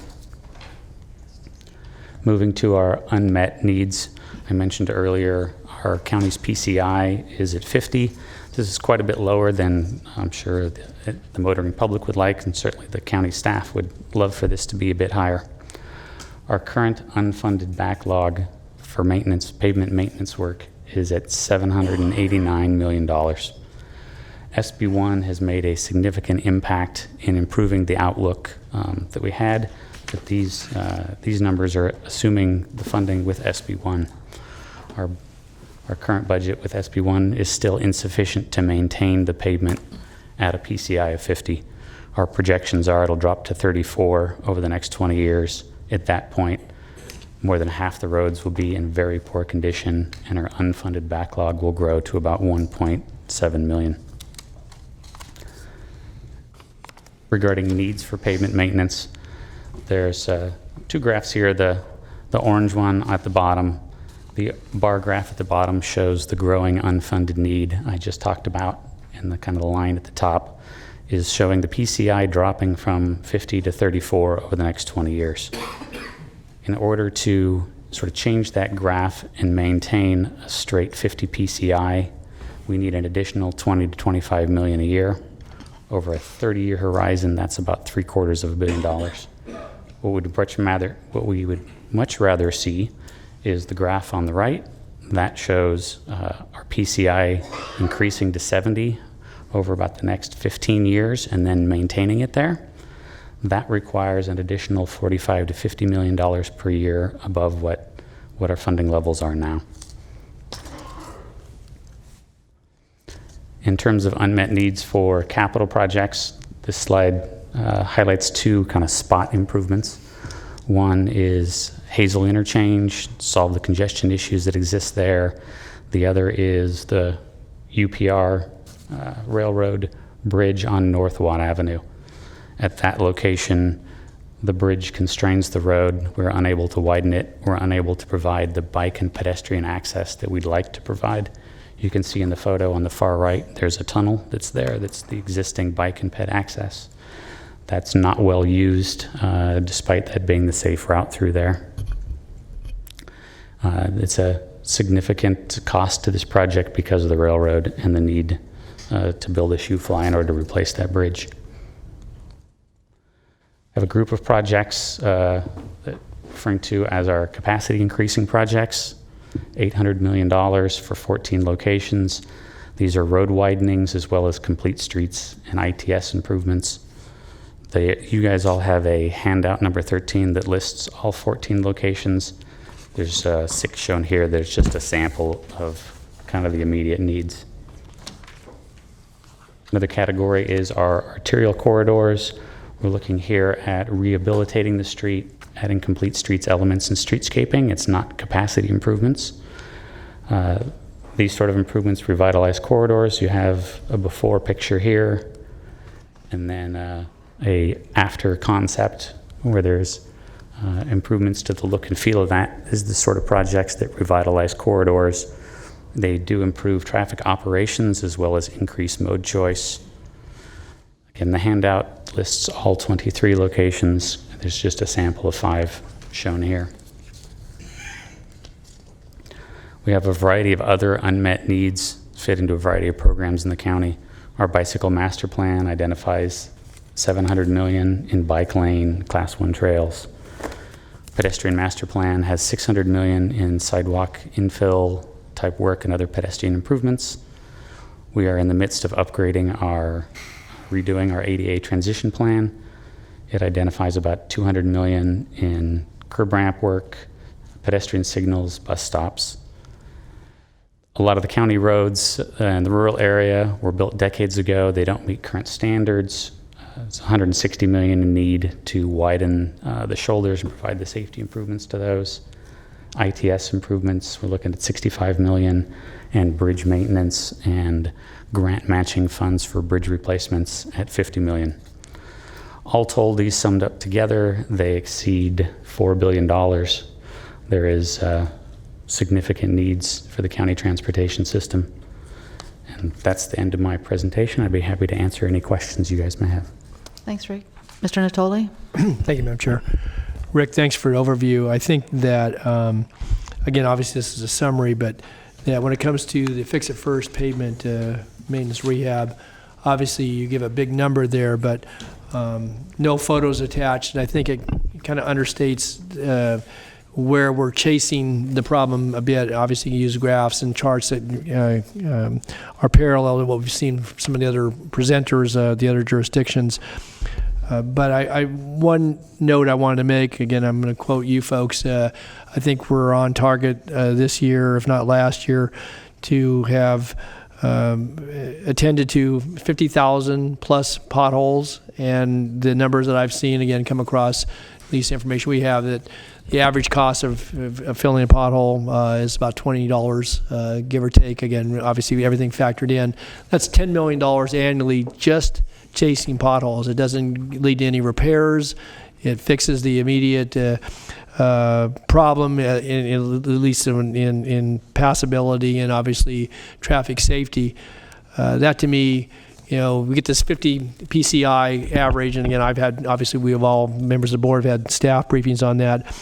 Moving to our unmet needs, I mentioned earlier, our county's PCI is at 50. This is quite a bit lower than I'm sure the motoring public would like, and certainly the county staff would love for this to be a bit higher. Our current unfunded backlog for maintenance, pavement maintenance work is at $789 million. SB1 has made a significant impact in improving the outlook that we had, but these numbers are assuming the funding with SB1. Our current budget with SB1 is still insufficient to maintain the pavement at a PCI of 50. Our projections are it'll drop to 34 over the next 20 years. At that point, more than half the roads will be in very poor condition, and our unfunded backlog will grow to about $1.7 million. Regarding needs for pavement maintenance, There's two graphs here. The orange one at the bottom, the bar graph at the bottom shows the growing unfunded need I just talked about, and the kind of the line at the top is showing the PCI dropping from 50 to 34 over the next 20 years. In order to sort of change that graph and maintain a straight 50 PCI, we need an additional 20 to 25 million a year. Over a 30-year horizon, that's about $750 million. What we would much rather see is the graph on the right. That shows our PCI increasing to 70 over about the next 15 years and then maintaining it there. That requires an additional $45 to $50 million per year above what our funding levels are now. In terms of unmet needs for capital projects, this slide highlights two kind of spot improvements. One is Hazel Interchange, solve the congestion issues that exist there. The other is the Upr Railroad Bridge on North Watt Avenue. At that location, the bridge constrains the road. We're unable to widen it. We're unable to provide the bike and pedestrian access that we'd like to provide. You can see in the photo on the far right, there's a tunnel that's there. That's the existing bike and ped access. That's not well used, despite that being the safe route through there. It's a significant cost to this project because of the railroad and the need to build a shoe fly in order to replace that bridge. I have a group of projects that referring to as our capacity increasing projects, $800 million for 14 locations. These are road widenings as well as complete streets and ITS improvements. You guys all have a handout number 13 that lists all 14 locations. There's 6 shown here. There's just a sample of kind of the immediate needs. Another category is our arterial corridors. We're looking here at rehabilitating the street, adding complete streets elements and streetscaping. It's not capacity improvements. These sort of improvements revitalize corridors. You have a before picture here, and then a after concept where there's improvements to the look and feel of that. This is the sort of projects that revitalize corridors. They do improve traffic operations as well as increase mode choice. Again, the handout lists all 23 locations. There's just a sample of 5 shown here. We have a variety of other unmet needs fit into a variety of programs in the county. Our bicycle master plan identifies $700 million in bike lane class 1 trails. Pedestrian master plan has $600 million in sidewalk infill type work and other pedestrian improvements. We are in the midst of redoing our ADA transition plan. It identifies about $200 million in curb ramp work, pedestrian signals, bus stops. A lot of the county roads in the rural area were built decades ago. They don't meet current standards. It's $160 million in need to widen the shoulders and provide the safety improvements to those. ITS improvements, we're looking at $65 million, and bridge maintenance and grant matching funds for bridge replacements at $50 million. All told, these summed up together, they exceed $4 billion. There is significant needs for the county transportation system. And that's the end of my presentation. I'd be happy to answer any questions you guys may have. Thanks, Rick. Mr. Natoli? Thank you, Madam Chair. Rick, thanks for the overview. I think that, again, obviously this is a summary, but yeah, when it comes to the Fix It First pavement maintenance rehab, obviously you give a big number there, but no photos attached, and I think it kind of understates where we're chasing the problem a bit. Obviously, you use graphs and charts that are parallel to what we've seen from some of the other presenters, the other jurisdictions. But one note I wanted to make, again, I'm going to quote you folks, I think we're on target this year, if not last year, to have attended to 50,000 plus potholes, and the numbers that I've seen, again, come across, at least the information we have, that the average cost of filling a pothole is about $20, give or take. Again, obviously everything factored in. That's $10 million annually just chasing potholes. It doesn't lead to any repairs. It fixes the immediate problem, at least in passability and obviously traffic safety. That to me, we get this 50 PCI average, and again, obviously we have all members of the board have had staff briefings on that.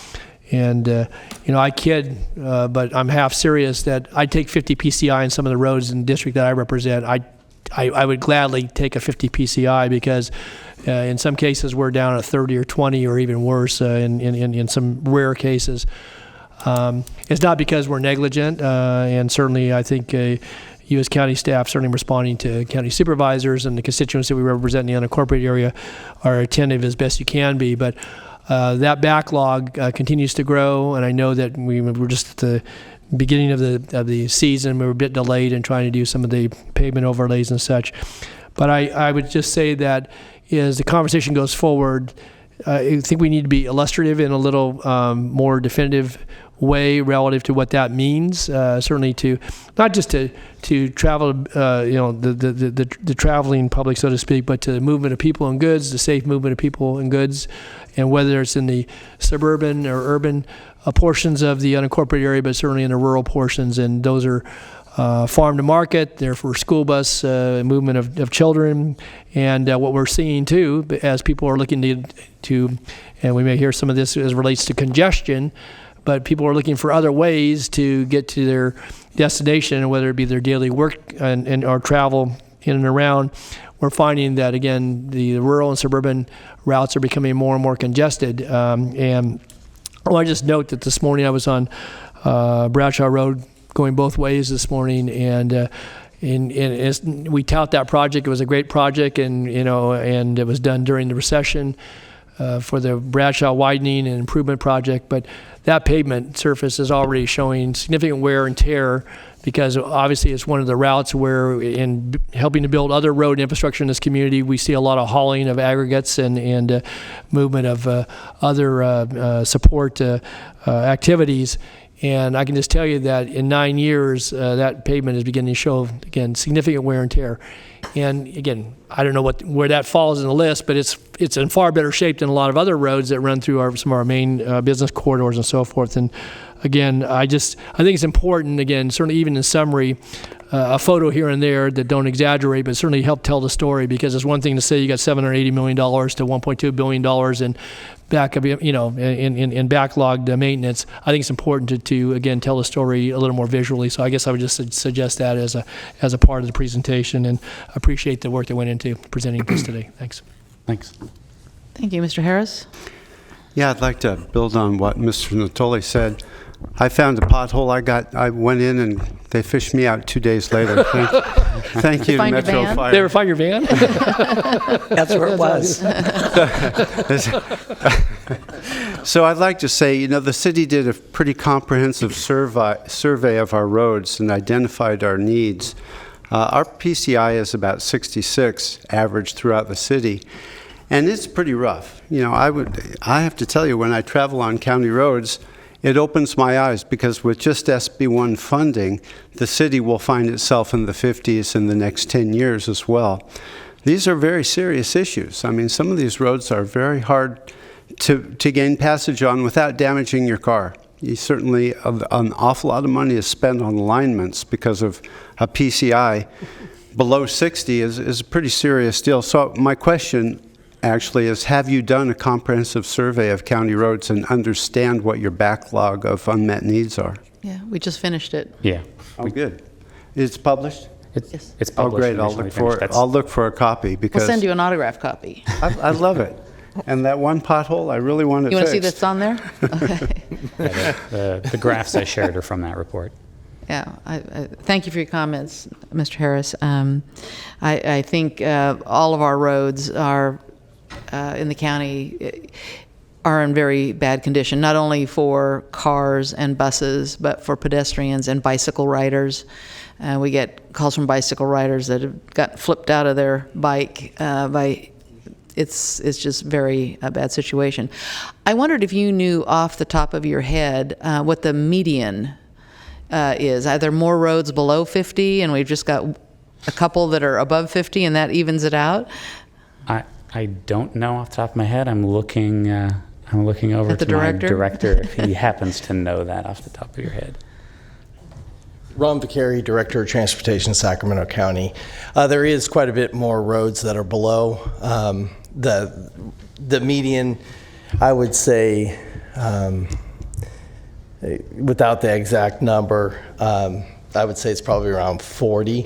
And, I kid, but I'm half serious that I'd take 50 PCI in some of the roads in the district that I represent. I would gladly take a 50 PCI because in some cases we're down at 30 or 20 or even worse in some rare cases. It's not because we're negligent, and certainly I think you as county staff, certainly responding to county supervisors and the constituents that we represent in the unincorporated area, are attentive as best you can be. But that backlog continues to grow, and I know that we're just at the beginning of the season. We were a bit delayed in trying to do some of the pavement overlays and such. But I would just say that as the conversation goes forward, I think we need to be illustrative in a little more definitive way relative to what that means. Certainly to not just to travel, the traveling public, so to speak, but to the movement of people and goods, the safe movement of people and goods, and whether it's in the suburban or urban portions of the unincorporated area, but certainly in the rural portions, and those are farm to market, they're for school bus movement of children, and what we're seeing too, as people are looking to, and we may hear some of this as relates to congestion, but people are looking for other ways to get to their destination, whether it be their daily work and or travel in and around. We're finding that, again, the rural and suburban routes are becoming more and more congested. And I want to just note that this morning I was on Bradshaw Road going both ways this morning, and we tout that project. It was a great project, and it was done during the recession for the Bradshaw widening and improvement project. But that pavement surface is already showing significant wear and tear, because obviously it's one of the routes where, in helping to build other road infrastructure in this community, we see a lot of hauling of aggregates and movement of other support activities. And I can just tell you that in 9 years, that pavement is beginning to show, again, significant wear and tear. And again, I don't know where that falls in the list, but it's in far better shape than a lot of other roads that run through some of our main business corridors and so forth. And again, I think it's important, again, certainly even in summary, a photo here and there that don't exaggerate, but certainly help tell the story, because it's one thing to say you got $780 million to $1.2 billion in backup, in backlogged maintenance. I think it's important to again tell the story a little more visually. So I guess I would just suggest that as a part of the presentation, and appreciate the work that went into presenting this today. Thanks. Thanks. Thank you, Mr. Harris. Yeah, I'd like to build on what Mr. Natoli said. I found a pothole. I went in and they fished me out 2 days later. Thank you to Metro Fire. They ever find your van? That's where it was. So I'd like to say, the city did a pretty comprehensive survey of our roads and identified our needs. Our PCI is about 66 average throughout the city, and it's pretty rough. I have to tell you, when I travel on county roads, it opens my eyes, because with just Sb1 funding, the city will find itself in the 50s in the next 10 years as well. These are very serious issues. I mean, some of these roads are very hard to gain passage on without damaging your car. Certainly, an awful lot of money is spent on alignments because of a PCI. Below 60 is a pretty serious deal. So my question actually is, have you done a comprehensive survey of county roads and understand what your backlog of unmet needs are? Yeah, we just finished it. Yeah. Oh, good. It's published? Yes. It's Oh, published. great. I'll look for a copy, because We'll send you an autographed copy. I love it. And that one pothole, I really want it You want to see fixed. that's on there? Okay. Yeah, the graphs I shared are from that report. Yeah, I thank you for your comments, Mr. Harris. I think all of our roads are in the county are in very bad condition, not only for cars and buses, but for pedestrians and bicycle riders. We get calls from bicycle riders that have got flipped out of their bike it's just very a bad situation. I wondered if you knew off the top of your head what the median is. Are there more roads below 50 and we've just got a couple that are above 50 and that evens it out? I don't know off the top of my head. I'm looking over At the to my director? director if he happens to know that off the top of your head. Ron Vicari, Director of Transportation, Sacramento County. There is quite a bit more roads that are below. The median, I would say, without the exact number, I would say it's probably around 40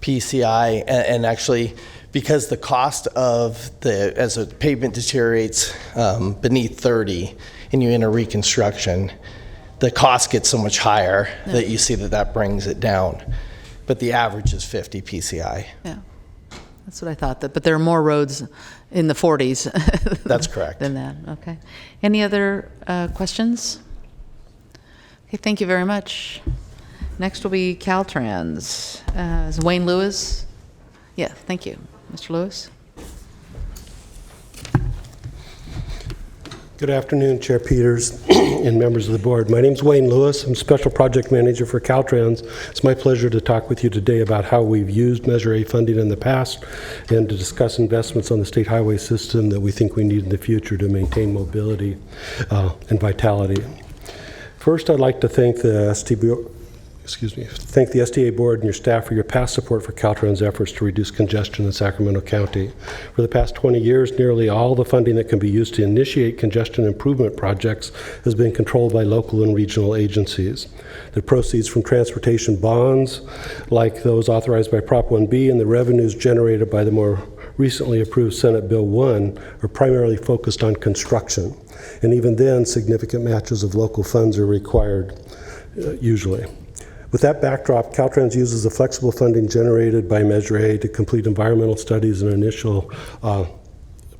PCI. And actually, because the cost of as the pavement deteriorates beneath 30 and you enter reconstruction, the cost gets so much higher that you see that brings it down. But the average is 50 PCI. Yeah, that's what I thought. But there are more roads in the 40s. That's correct. Than that, okay. Any other questions? Okay, thank you very much. Next will be Caltrans. Is Wayne Lewis? Yeah, thank you. Mr. Lewis? Good afternoon, Chair Peters and members of the board. My name is Wayne Lewis. I'm Special Project Manager for Caltrans. It's my pleasure to talk with you today about how we've used Measure A funding in the past and to discuss investments on the state highway system that we think we need in the future to maintain mobility and vitality. First, I'd like to thank the STA board and your staff for your past support for Caltrans' efforts to reduce congestion in Sacramento County. For the past 20 years, nearly all the funding that can be used to initiate congestion improvement projects has been controlled by local and regional agencies. The proceeds from transportation bonds, like those authorized by Prop 1B, and the revenues generated by the more recently approved Senate Bill 1 are primarily focused on construction. And even then, significant matches of local funds are required, usually. With that backdrop, Caltrans uses the flexible funding generated by Measure A to complete environmental studies and initial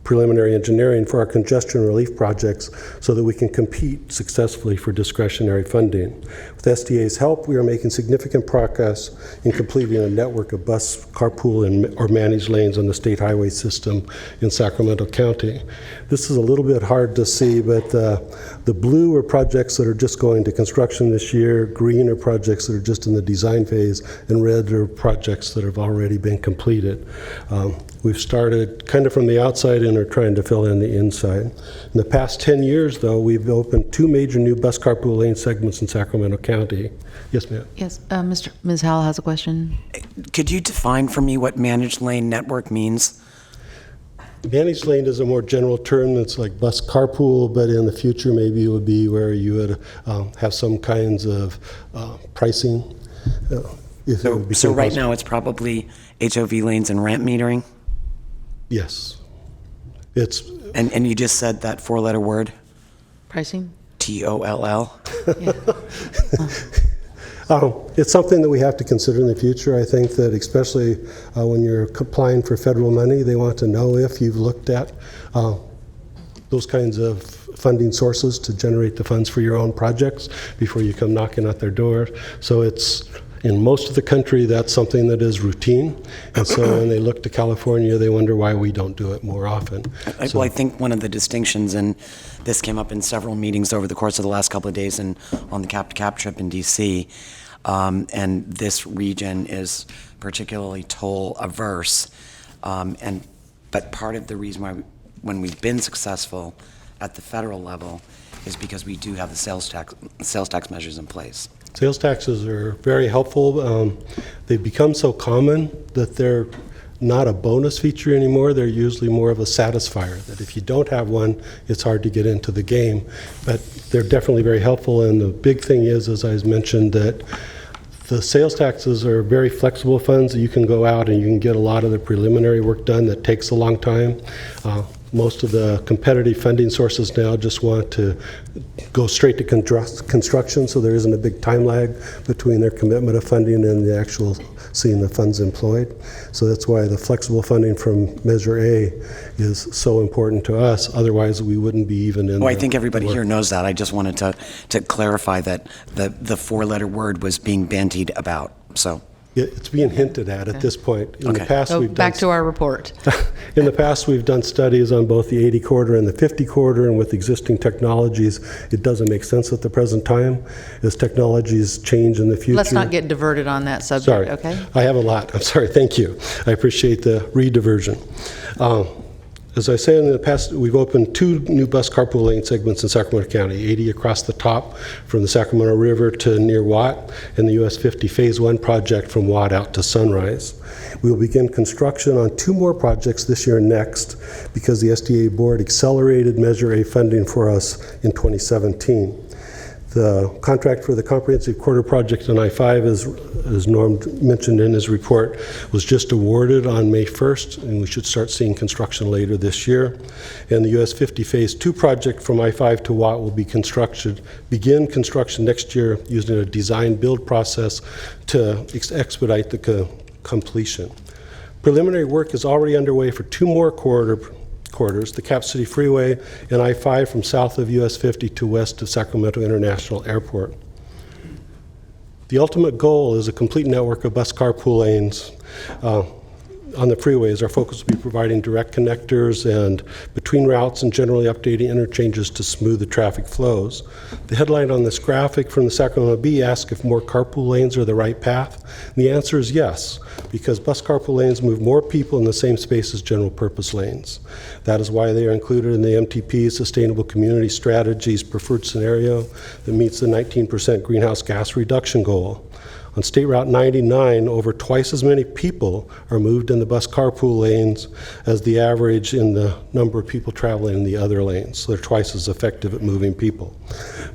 preliminary engineering for our congestion relief projects so that we can compete successfully for discretionary funding. With SDA's help, we are making significant progress in completing a network of bus, carpool, or managed lanes on the state highway system in Sacramento County. This is a little bit hard to see, but the blue are projects that are just going to construction this year, green are projects that are just in the design phase, and red are projects that have already been completed. We've started kind of from the outside and are trying to fill in the inside. In the past 10 years, though, we've opened 2 major new bus carpool lane segments in Sacramento County. Yes, ma'am. Yes, Ms. Howell has a question. Could you define for me what managed lane network means? Managed lane is a more general term that's like bus carpool, but in the future maybe it would be where you would have some kinds of pricing. So right now it's probably HOV lanes and ramp metering? Yes. And you just said that 4-letter word? Pricing? TOLL? It's something that we have to consider in the future. I think that especially when you're applying for federal money, they want to know if you've looked at those kinds of funding sources to generate the funds for your own projects before you come knocking at their door. So it's in most of the country, that's something that is routine. And so when they look to California, they wonder why we don't do it more often. Well, I think one of the distinctions, and this came up in several meetings over the course of the last couple of days and on the cap-to-cap trip in D.C., and this region is particularly toll averse. But part of the reason why when we've been successful at the federal level is because we do have the sales tax measures in place. Sales taxes are very helpful. They've become so common that they're not a bonus feature anymore. They're usually more of a satisfier, that if you don't have one, it's hard to get into the game. But they're definitely very helpful, and the big thing is, as I mentioned, that the sales taxes are very flexible funds. You can go out and you can get a lot of the preliminary work done that takes a long time. Most of the competitive funding sources now just want to go straight to construction, so there isn't a big time lag between their commitment of funding and the actual seeing the funds employed. So that's why the flexible funding from Measure A is so important to us. Otherwise, we wouldn't be even in. I think everybody here knows that. I just wanted to clarify that the 4-letter word was being bandied about. So. It's being hinted at this point. In the past, so back to our report. In the past, we've done studies on both the 80 corridor and the 50 corridor, and with existing technologies, it doesn't make sense at the present time. As technologies change in the future. Let's not get diverted on that subject, sorry. Okay? I have a lot. I'm sorry. Thank you. I appreciate the re-diversion. As I said in the past, we've opened 2 new bus carpool lane segments in Sacramento County, 80 across the top from the Sacramento River to near Watt, and the US 50 Phase 1 project from Watt out to Sunrise. We will begin construction on 2 more projects this year and next because the SDA board accelerated Measure A funding for us in 2017. The contract for the comprehensive corridor project on I-5, as Norm mentioned in his report, was just awarded on May 1st, and we should start seeing construction later this year. And the US 50 Phase 2 project from I-5 to Watt will begin construction next year using a design-build process to expedite the completion. Preliminary work is already underway for 2 more corridors, the Cap City Freeway and I-5 from south of US 50 to west of Sacramento International Airport. The ultimate goal is a complete network of bus carpool lanes on the freeways. Our focus will be providing direct connectors and between routes and generally updating interchanges to smooth the traffic flows. The headline on this graphic from the Sacramento Bee asks if more carpool lanes are the right path. And the answer is yes, because bus carpool lanes move more people in the same space as general purpose lanes. That is why they are included in the MTP's Sustainable Community Strategies preferred scenario that meets the 19% greenhouse gas reduction goal. On State Route 99, over twice as many people are moved in the bus carpool lanes as the average in the number of people traveling in the other lanes. So they're twice as effective at moving people.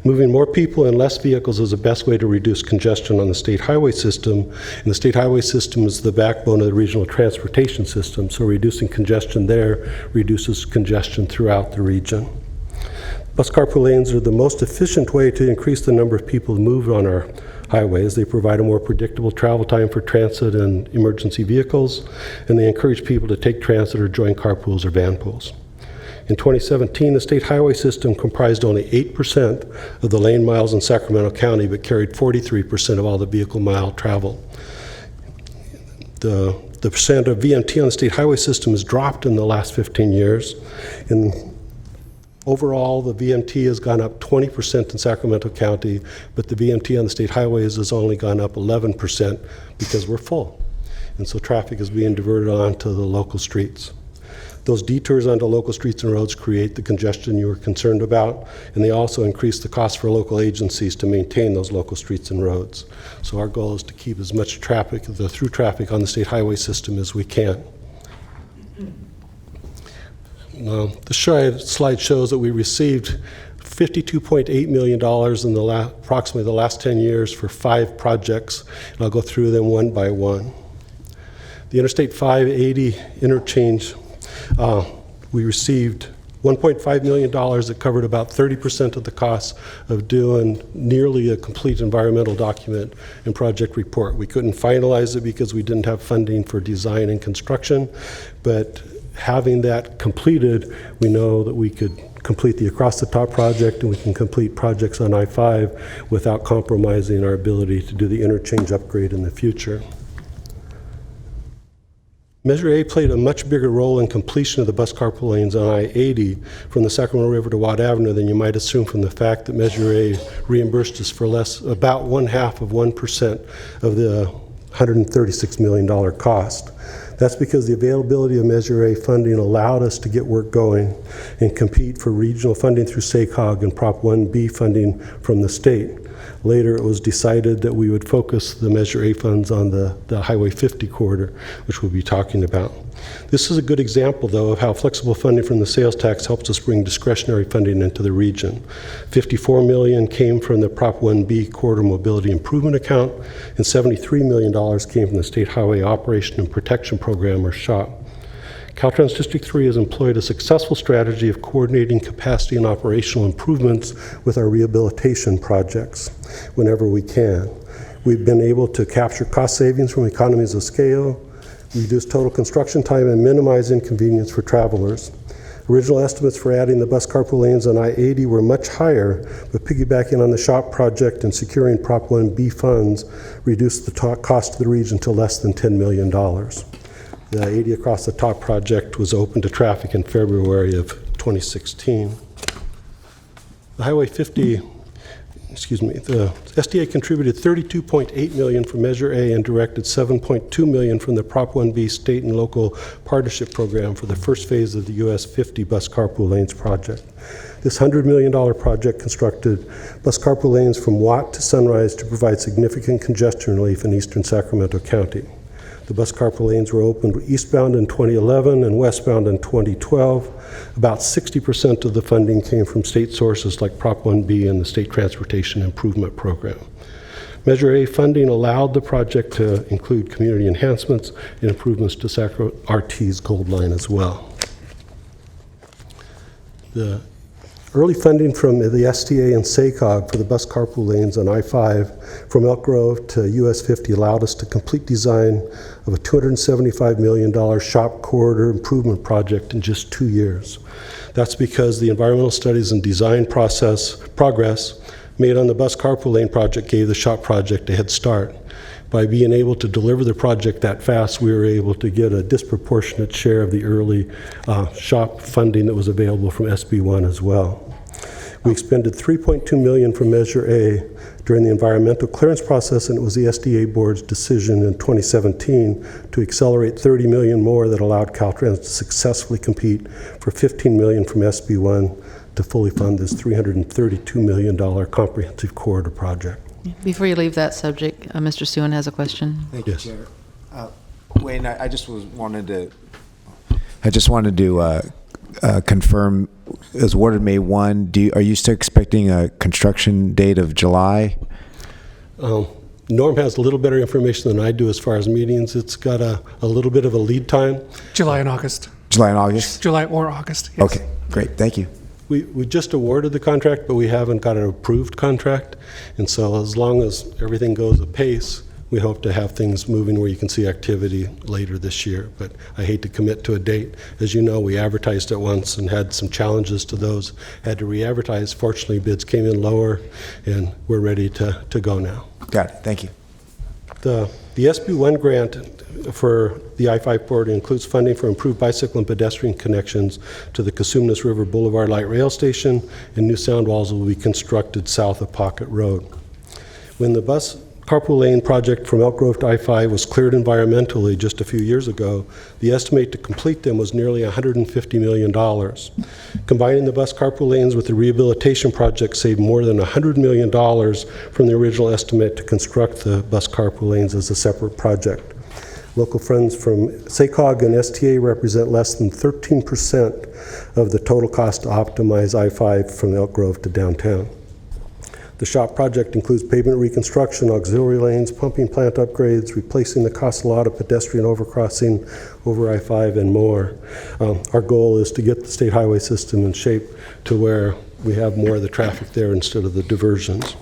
Moving more people and less vehicles is the best way to reduce congestion on the state highway system. And the state highway system is the backbone of the regional transportation system. So reducing congestion there reduces congestion throughout the region. Bus carpool lanes are the most efficient way to increase the number of people who move on our highways. They provide a more predictable travel time for transit and emergency vehicles, and they encourage people to take transit or join carpools or van pools. In 2017, the state highway system comprised only 8% of the lane miles in Sacramento County, but carried 43% of all the vehicle mile travel. The percent of VMT on the state highway system has dropped in the last 15 years. Overall, the VMT has gone up 20% in Sacramento County, but the VMT on the state highways has only gone up 11% because we're full. And so traffic is being diverted onto the local streets. Those detours onto local streets and roads create the congestion you were concerned about, and they also increase the cost for local agencies to maintain those local streets and roads. So our goal is to keep as much traffic, the through traffic on the state highway system as we can. The slide shows that we received $52.8 million in approximately the last 10 years for 5 projects, and I'll go through them one by one. The Interstate 580 interchange, we received $1.5 million that covered about 30% of the cost of doing nearly a complete environmental document and project report. We couldn't finalize it because we didn't have funding for design and construction, but having that completed, we know that we could complete the Across the Top project and we can complete projects on I-5 without compromising our ability to do the interchange upgrade in the future. Measure A played a much bigger role in completion of the bus carpool lanes on I-80 from the Sacramento River to Watt Avenue than you might assume from the fact that Measure A reimbursed us for about 1/2% of the $136 million cost. That's because the availability of Measure A funding allowed us to get work going and compete for regional funding through SACOG and Prop 1B funding from the state. Later, it was decided that we would focus the Measure A funds on the Highway 50 corridor, which we'll be talking about. This is a good example, though, of how flexible funding from the sales tax helps us bring discretionary funding into the region. $54 million came from the Prop 1B Corridor Mobility Improvement Account, and $73 million came from the State Highway Operation and Protection Program, or SHOP. Caltrans District 3 has employed a successful strategy of coordinating capacity and operational improvements with our rehabilitation projects whenever we can. We've been able to capture cost savings from economies of scale, reduce total construction time, and minimize inconvenience for travelers. Original estimates for adding the bus carpool lanes on I-80 were much higher, but piggybacking on the SHOP project and securing Prop 1B funds reduced the cost to the region to less than $10 million. The 80 Across the Top project was open to traffic in February of 2016. The Highway 50 the SDA contributed $32.8 million for Measure A and directed $7.2 million from the Prop 1B state and local partnership program for the first phase of the US 50 bus carpool lanes project. This $100 million project constructed bus carpool lanes from Watt to Sunrise to provide significant congestion relief in eastern Sacramento County. The bus carpool lanes were opened eastbound in 2011 and westbound in 2012. About 60% of the funding came from state sources like Prop 1B and the State Transportation Improvement Program. Measure A funding allowed the project to include community enhancements and improvements to RT's Gold Line as well. The early funding from the STA and SACOG for the bus carpool lanes on I-5 from Elk Grove to US 50 allowed us to complete design of a $275 million shop corridor improvement project in just 2 years. That's because the environmental studies and design progress made on the bus carpool lane project gave the shop project a head start. By being able to deliver the project that fast, we were able to get a disproportionate share of the early shop funding that was available from Sb1 as well. We expended $3.2 million from Measure A during the environmental clearance process, and it was the SDA Board's decision in 2017 to accelerate $30 million more that allowed Caltrans to successfully compete for $15 million from Sb1 to fully fund this $332 million comprehensive corridor project. Before you leave that subject, Mr. Stewart has a question. Thank you, Chair. Wayne, I just wanted to confirm, it was awarded May 1. Are you still expecting a construction date of July? Norm has a little better information than I do as far as meetings. It's got a little bit of a lead time. July and August. July and August? July or August, yes. Okay, great. Thank you. We just awarded the contract, but we haven't got an approved contract. And so as long as everything goes apace, we hope to have things moving where you can see activity later this year. But I hate to commit to a date. As you know, we advertised at once and had some challenges to those. Had to re-advertise. Fortunately, bids came in lower, and we're ready to go now. Got it. Thank you. The Sb1 Grant for the I-5 corridor includes funding for improved bicycle and pedestrian connections to the Cosumnes River Boulevard Light Rail Station, and new sound walls will be constructed south of Pocket Road. When the bus carpool lane project from Elk Grove to I-5 was cleared environmentally just a few years ago, the estimate to complete them was nearly $150 million. Combining the bus carpool lanes with the rehabilitation project saved more than $100 million from the original estimate to construct the bus carpool lanes as a separate project. Local funds from SACOG and STA represent less than 13% of the total cost to optimize I-5 from Elk Grove to downtown. The shop project includes pavement reconstruction, auxiliary lanes, pumping plant upgrades, replacing the Castellada pedestrian overcrossing over I-5, and more. Our goal is to get the state highway system in shape to where we have more of the traffic there instead of the diversions.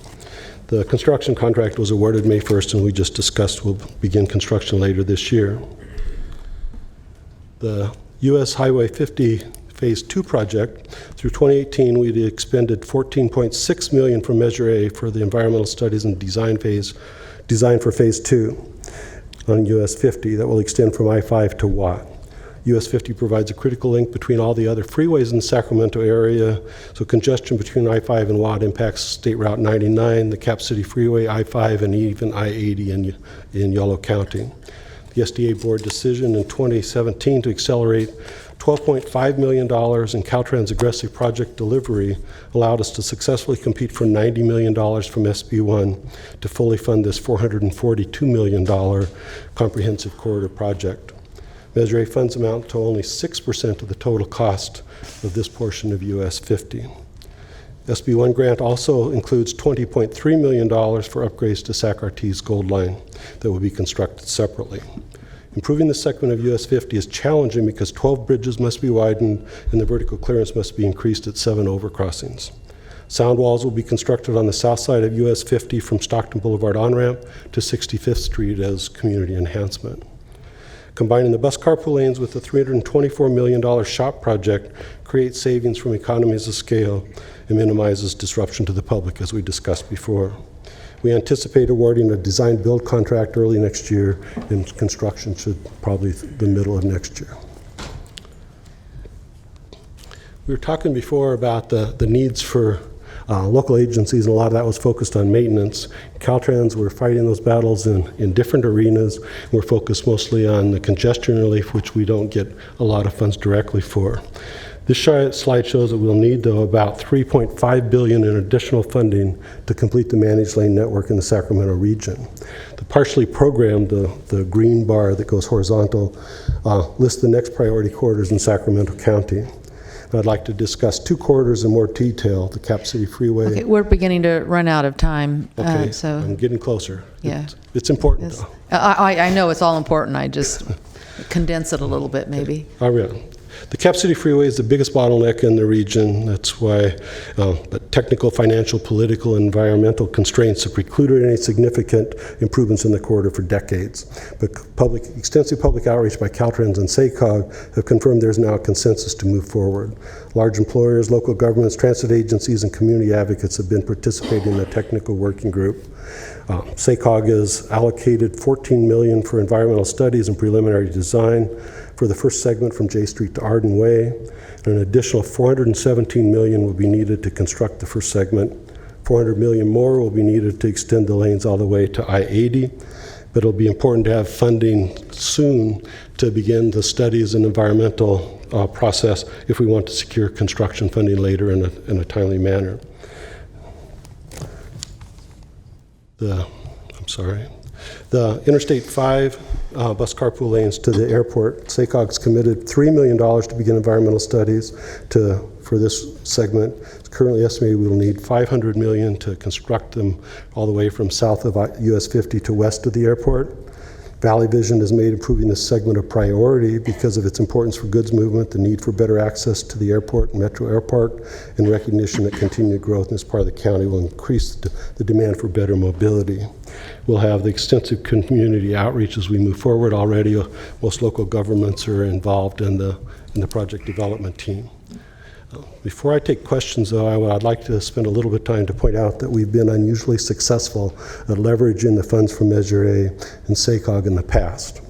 The construction contract was awarded May 1st, and we just discussed we'll begin construction later this year. The US Highway 50 Phase 2 project, through 2018, we expended $14.6 million from Measure A for the environmental studies and design for Phase 2 on US 50 that will extend from I-5 to Watt. US 50 provides a critical link between all the other freeways in the Sacramento area, so congestion between I-5 and Watt impacts State Route 99, the Cap City Freeway, I-5, and even I-80 in Yolo County. The SDA Board decision in 2017 to accelerate $12.5 million in Caltrans aggressive project delivery allowed us to successfully compete for $90 million from Sb1 to fully fund this $442 million comprehensive corridor project. Measure A funds amount to only 6% of the total cost of this portion of US 50. Sb1 Grant also includes $20.3 million for upgrades to SAC-RT's Gold Line that will be constructed separately. Improving the segment of US 50 is challenging because 12 bridges must be widened and the vertical clearance must be increased at 7 overcrossings. Sound walls will be constructed on the south side of US 50 from Stockton Boulevard on-ramp to 65th Street as community enhancement. Combining the bus carpool lanes with the $324 million shop project creates savings from economies of scale and minimizes disruption to the public, as we discussed before. We anticipate awarding a design-build contract early next year, and construction should probably the middle of next year. We were talking before about the needs for local agencies, and a lot of that was focused on maintenance. Caltrans were fighting those battles in different arenas. We're focused mostly on the congestion relief, which we don't get a lot of funds directly for. This slide shows that we'll need, though, about $3.5 billion in additional funding to complete the managed lane network in the Sacramento region. The partially programmed, the green bar that goes horizontal, lists the next priority corridors in Sacramento County. I'd like to discuss 2 corridors in more detail, the Cap City Freeway. Okay, we're beginning to run out of time. Okay, so I'm getting closer. Yeah. It's important, though. I know it's all important. I just condense it a little bit, maybe. I will. The Cap City Freeway is the biggest bottleneck in the region. That's why but technical, financial, political, and environmental constraints have precluded any significant improvements in the corridor for decades. But extensive public outreach by Caltrans and SACOG have confirmed there's now a consensus to move forward. Large employers, local governments, transit agencies, and community advocates have been participating in the technical working group. SACOG has allocated $14 million for environmental studies and preliminary design for the first segment from J Street to Arden Way. And an additional $417 million will be needed to construct the first segment. $400 million more will be needed to extend the lanes all the way to I-80. But it'll be important to have funding soon to begin the studies and environmental process if we want to secure construction funding later in a timely manner. The Interstate 5 bus carpool lanes to the airport, SACOG's committed $3 million to begin environmental studies for this segment. It's currently estimated we'll need $500 million to construct them all the way from south of US 50 to west of the airport. Valley Vision has made improving this segment a priority because of its importance for goods movement, the need for better access to the airport and Metro Airpark, and recognition that continued growth in this part of the county will increase the demand for better mobility. We'll have the extensive community outreach as we move forward. Already, most local governments are involved in the project development team. Before I take questions, though, I'd like to spend a little bit of time to point out that we've been unusually successful at leveraging the funds from Measure A and SACOG in the past.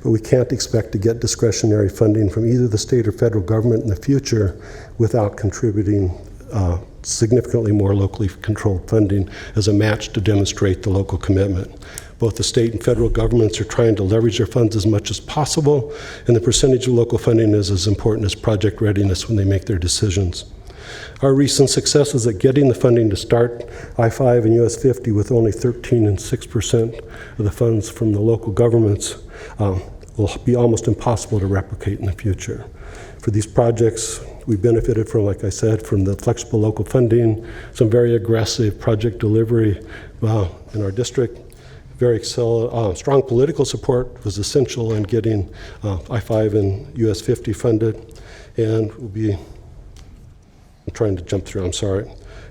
But we can't expect to get discretionary funding from either the state or federal government in the future without contributing significantly more locally controlled funding as a match to demonstrate the local commitment. Both the state and federal governments are trying to leverage their funds as much as possible, and the percentage of local funding is as important as project readiness when they make their decisions. Our recent successes at getting the funding to start I-5 and US 50 with only 13% and 6% of the funds from the local governments will be almost impossible to replicate in the future. For these projects, we benefited from, like I said, from the flexible local funding, some very aggressive project delivery in our district. Very strong political support was essential in getting I-5 and US 50 funded, and I'm trying to jump through, I'm sorry.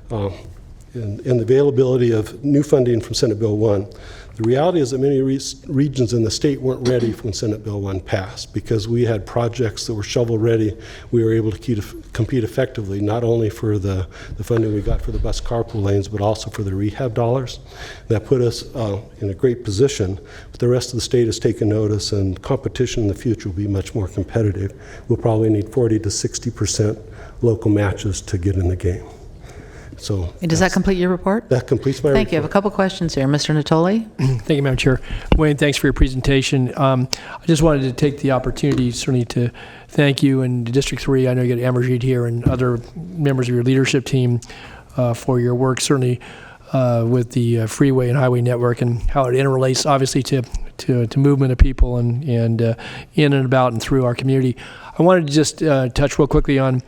And the availability of new funding from Senate Bill 1. The reality is that many regions in the state weren't ready when Senate Bill 1 passed because we had projects that were shovel ready. We were able to compete effectively, not only for the funding we got for the bus carpool lanes, but also for the rehab dollars. That put us in a great position, but the rest of the state has taken notice, and competition in the future will be much more competitive. We'll probably need 40 to 60% local matches to get in the game. So and does that complete your report? That completes my report. Thank you. I have a couple questions here. Mr. Natoli? Thank you, Madam Chair. Wayne, thanks for your presentation. I just wanted to take the opportunity certainly to thank you and District 3. I know you got Amarjeet here and other members of your leadership team for your work, certainly with the freeway and highway network and how it interrelates, obviously, to movement of people and in and about and through our community. I wanted to just touch real quickly on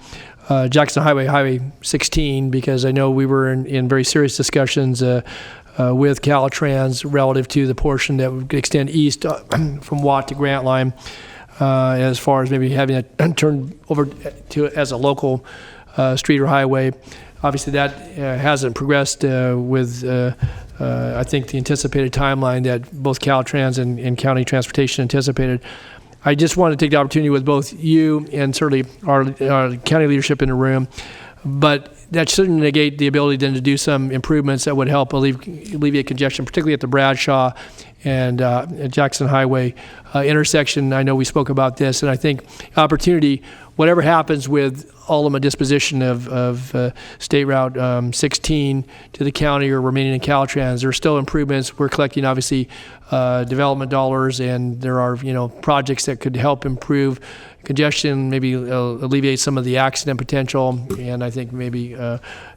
Jackson Highway 16, because I know we were in very serious discussions with Caltrans relative to the portion that would extend east from Watt to Grant line, as far as maybe having it turned over to as a local street or highway. Obviously, that hasn't progressed with, I think, the anticipated timeline that both Caltrans and County Transportation anticipated. I just want to take the opportunity with both you and certainly our county leadership in the room, but that shouldn't negate the ability then to do some improvements that would help alleviate congestion, particularly at the Bradshaw and Jackson Highway intersection. I know we spoke about this, and I think opportunity, whatever happens with ultimate disposition of State Route 16 to the county or remaining in Caltrans, there are still improvements. We're collecting, obviously, development dollars, and there are projects that could help improve congestion, maybe alleviate some of the accident potential, and I think maybe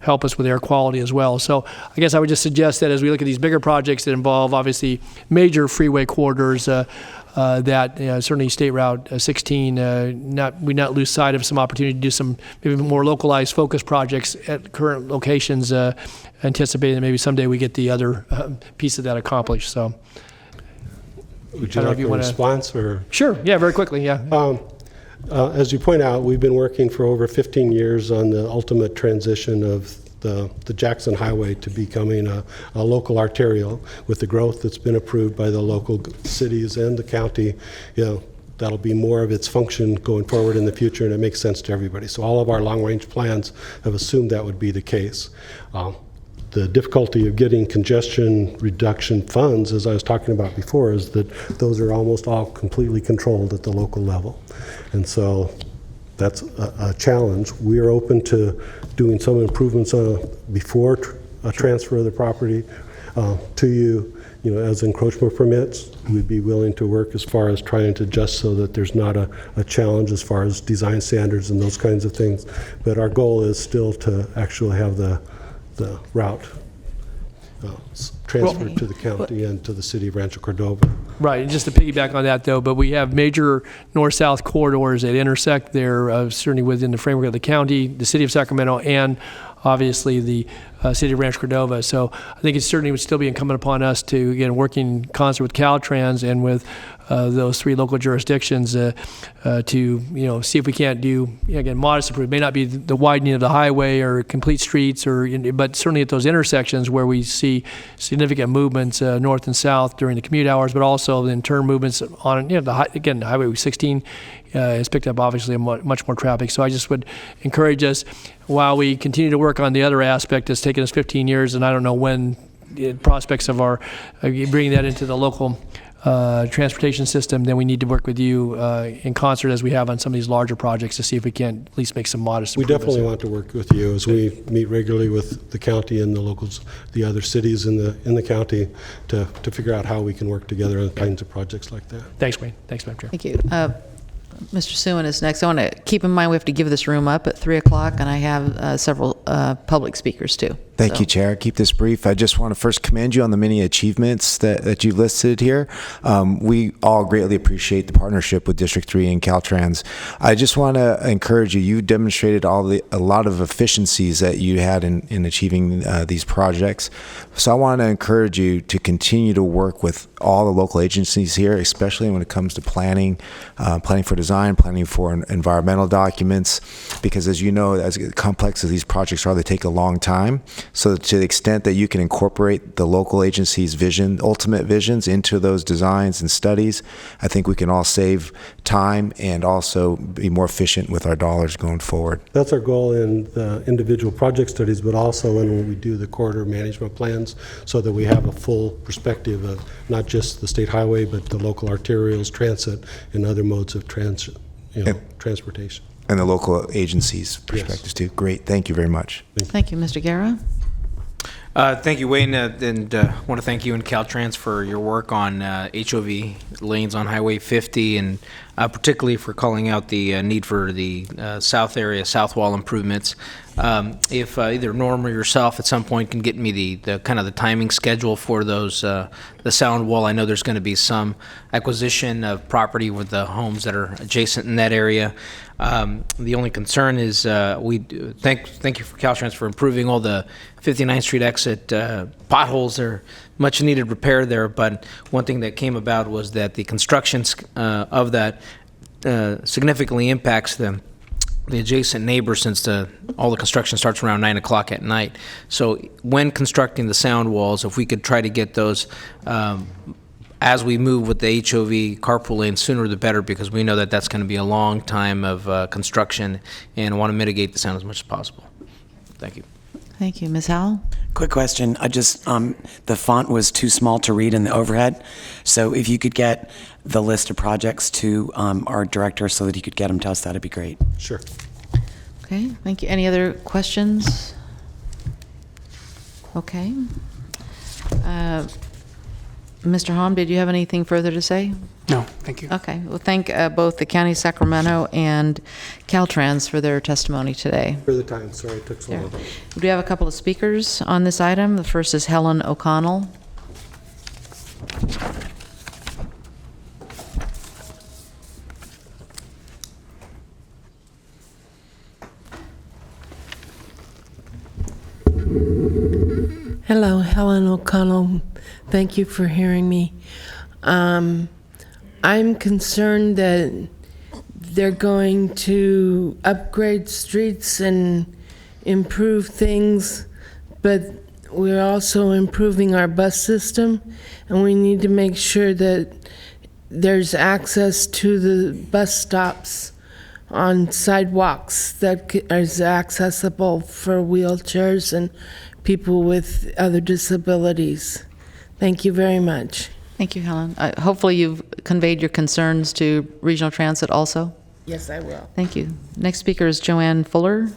help us with air quality as well. So I guess I would just suggest that as we look at these bigger projects that involve obviously major freeway corridors, that certainly State Route 16, we not lose sight of some opportunity to do some maybe more localized focus projects at current locations, anticipating that maybe someday we get the other piece of that accomplished. So, would you like a response or? Sure. Yeah. Very quickly. Yeah. As you point out, we've been working for over 15 years on the ultimate transition of the Jackson Highway to becoming a local arterial. With the growth that's been approved by the local cities and the county, that'll be more of its function going forward in the future, and it makes sense to everybody. So all of our long-range plans have assumed that would be the case. The difficulty of getting congestion reduction funds, as I was talking about before, is that those are almost all completely controlled at the local level. And so that's a challenge. We are open to doing some improvements before a transfer of the property to you, as encroachment permits. We'd be willing to work as far as trying to adjust so that there's not a challenge as far as design standards and those kinds of things. But our goal is still to actually have the route transferred to the county and to the city of Rancho Cordova. Right, and just to piggyback on that though, but we have major north-south corridors that intersect there, certainly within the framework of the county, the city of Sacramento, and obviously the city of Rancho Cordova. So I think it certainly would still be incumbent upon us to, again, work in concert with Caltrans and with those three local jurisdictions to, see if we can't do, again, modest improvement. It may not be the widening of the highway or complete streets, but certainly at those intersections where we see significant movements north and south during the commute hours, but also the in-turn movements on, the Highway 16 has picked up obviously much more traffic. So I just would encourage us, while we continue to work on the other aspect that's taken us 15 years, and I don't know when the prospects of our bringing that into the local transportation system, then we need to work with you in concert as we have on some of these larger projects to see if we can at least make some modest improvements. We definitely want to work with you as we meet regularly with the county and the locals, the other cities in the county to figure out how we can work together on kinds of projects like that. Thanks, Wayne. Thanks, Madam Chair. Thank you. Mr. Suen is next. I want to keep in mind we have to give this room up at 3 o'clock, and I have several public speakers too. Thank you, Chair. Keep this brief. I just want to first commend you on the many achievements that you listed here. We all greatly appreciate the partnership with District 3 and Caltrans. I just want to encourage you. You demonstrated a lot of efficiencies that you had in achieving these projects. So I want to encourage you to continue to work with all the local agencies here, especially when it comes to planning for design, planning for environmental documents, because as you know, as complex as these projects are, they take a long time. So to the extent that you can incorporate the local agency's ultimate visions into those designs and studies, I think we can all save time and also be more efficient with our dollars going forward. That's our goal in the individual project studies, but also when we do the corridor management plans, so that we have a full perspective of not just the state highway, but the local arterials, transit, and other modes of transportation. And the local agencies' perspectives too. Great. Thank you very much. Thank you, Mr. Guerra. Thank you, Wayne, and want to thank you and Caltrans for your work on HOV lanes on Highway 50, and particularly for calling out the need for the south area, south wall improvements. If either Norm or yourself at some point can get me the kind of the timing schedule for those, the sound wall. I know there's going to be some acquisition of property with the homes that are adjacent in that area. The only concern is we thank you for Caltrans for improving all the 59th Street exit potholes. They're much needed repair there, but one thing that came about was that the construction of that significantly impacts the adjacent neighbors, since all the construction starts around 9 o'clock at night. So when constructing the sound walls, if we could try to get those as we move with the HOV carpool lane, sooner the better, because we know that that's going to be a long time of construction, and I want to mitigate the sound as much as possible. Thank you. Thank you. Ms. Howell? Quick question. I just, the font was too small to read in the overhead. So if you could get the list of projects to our director so that he could get them to us, that'd be great. Sure. Okay, thank you. Any other questions? Okay. Mr. Hom, did you have anything further to say? No, thank you. Okay, well, thank both the County of Sacramento and Caltrans for their testimony today. For the time, sorry it took so long. We do have a couple of speakers on this item. The first is Helen O'Connell. Hello, Helen O'Connell. Thank you for hearing me. I'm concerned that they're going to upgrade streets and improve things, but we're also improving our bus system, and we need to make sure that there's access to the bus stops on sidewalks that is accessible for wheelchairs and people with other disabilities. Thank you very much. Thank you, Helen. Hopefully you've conveyed your concerns to Regional Transit also. Yes, I will. Thank you. Next speaker is Joanne Fuller,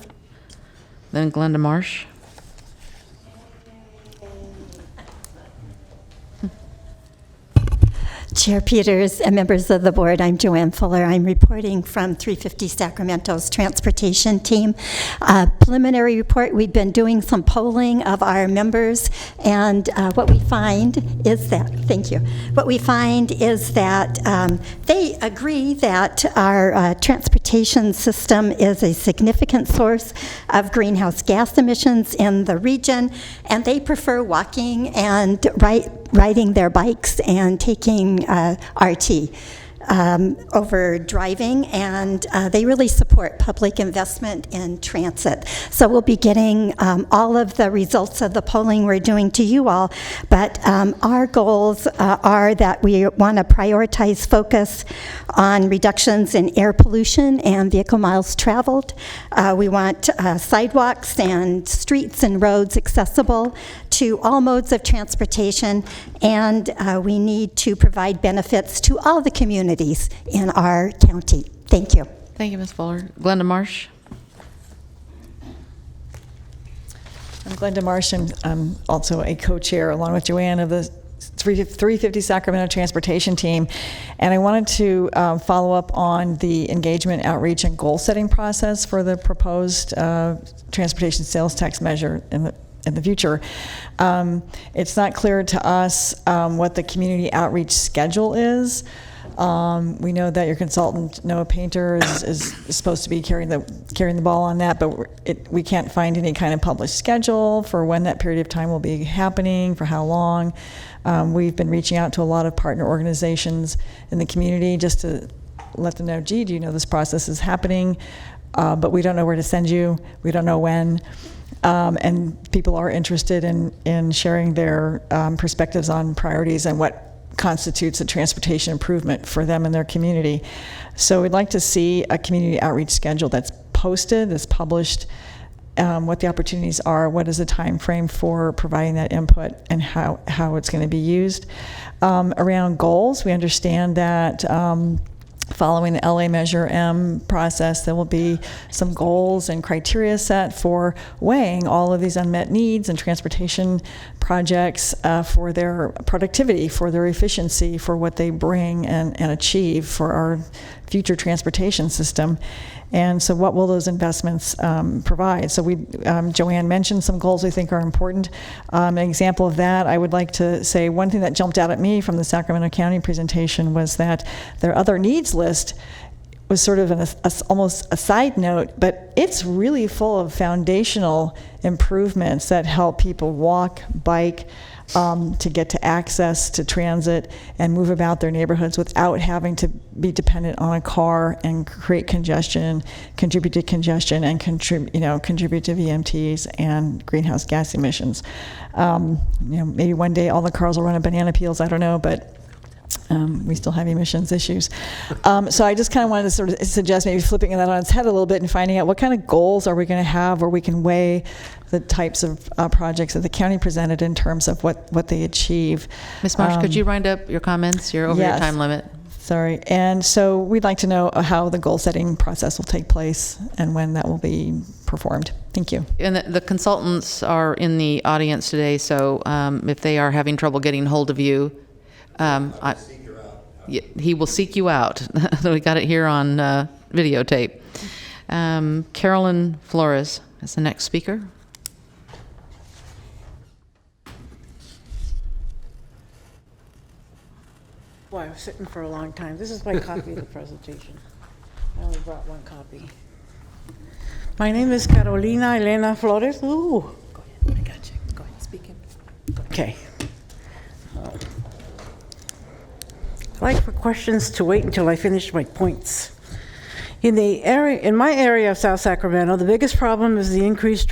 then Glenda Marsh. Chair Peters and members of the board, I'm Joanne Fuller. I'm reporting from 350 Sacramento's transportation team. Preliminary report, we've been doing some polling of our members, and what we find is that, thank you, what we find is that they agree that our transportation system is a significant source of greenhouse gas emissions in the region, and they prefer walking and riding their bikes and taking RT over driving, and they really support public investment in transit. So we'll be getting all of the results of the polling we're doing to you all, but our goals are that we want to prioritize focus on reductions in air pollution and vehicle miles traveled. We want sidewalks and streets and roads accessible to all modes of transportation, and we need to provide benefits to all the communities in our county. Thank you. Thank you, Ms. Fuller. Glenda Marsh. I'm Glenda Marsh, and I'm also a co-chair along with Joanne of the 350 Sacramento Transportation Team. And I wanted to follow up on the engagement, outreach, and goal-setting process for the proposed transportation sales tax measure in the future. It's not clear to us what the community outreach schedule is. We know that your consultant, Noah Painter, is supposed to be carrying the ball on that, but we can't find any kind of published schedule for when that period of time will be happening, for how long. We've been reaching out to a lot of partner organizations in the community just to let them know, gee, do you know this process is happening? But we don't know where to send you. We don't know when. And people are interested in sharing their perspectives on priorities and what constitutes a transportation improvement for them and their community. So we'd like to see a community outreach schedule that's posted, that's published, what the opportunities are, what is the time frame for providing that input, and how it's going to be used. Around goals, we understand that following the LA Measure M process, there will be some goals and criteria set for weighing all of these unmet needs and transportation projects for their productivity, for their efficiency, for what they bring and achieve for our future transportation system. And so what will those investments provide? So Joanne mentioned some goals we think are important. An example of that, I would like to say one thing that jumped out at me from the Sacramento County presentation was that their other needs list was sort of almost a side note, but it's really full of foundational improvements that help people walk, bike, to get to access to transit and move about their neighborhoods without having to be dependent on a car and create congestion, contribute to congestion, and contribute to VMTs and greenhouse gas emissions. Maybe one day all the cars will run on banana peels, I don't know, but We still have emissions issues. So I just kind of wanted to sort of suggest maybe flipping that on its head a little bit and finding out what kind of goals are we going to have where we can weigh the types of projects that the county presented in terms of what they achieve. Ms. Marsh, could you wind up your comments? You're over your yes. time limit. Sorry. And so we'd like to know how the goal-setting process will take place and when that will be performed. Thank you. And the consultants are in the audience today, so if they are having trouble getting hold of you, he will seek you out. We got it here on videotape. Carolyn Flores is the next speaker. Boy, I was sitting for a long time. This is my copy of the presentation. I only brought one copy. My name is Carolina Elena Flores. Ooh. Go ahead. I got you. Go ahead. Speak in. Okay. I'd like for questions to wait until I finish my points. In my area of South Sacramento, the biggest problem is the increased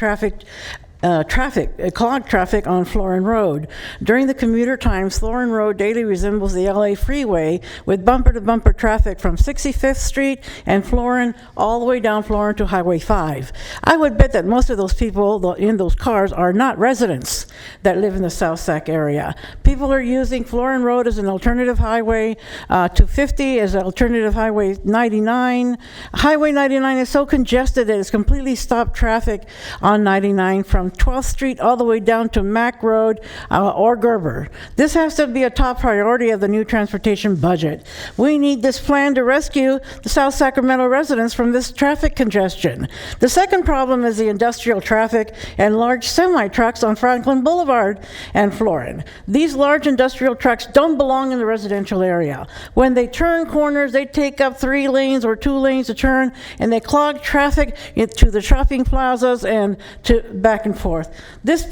clogged traffic on Florin Road. During the commuter times, Florin Road daily resembles the LA freeway with bumper-to-bumper traffic from 65th Street and Florin all the way down Florin to Highway 5. I would bet that most of those people in those cars are not residents that live in the South Sac area. People are using Florin Road as an alternative highway to 50 as an alternative Highway 99. Highway 99 is so congested that it's completely stopped traffic on 99 from 12th Street all the way down to Mack Road or Gerber. This has to be a top priority of the new transportation budget. We need this plan to rescue the South Sacramento residents from this traffic congestion. The second problem is the industrial traffic and large semi-trucks on Franklin Boulevard and Florin. These large industrial trucks don't belong in the residential area. When they turn corners, they take up 3 lanes or 2 lanes to turn, and they clog traffic to the shopping plazas and to back and forth. This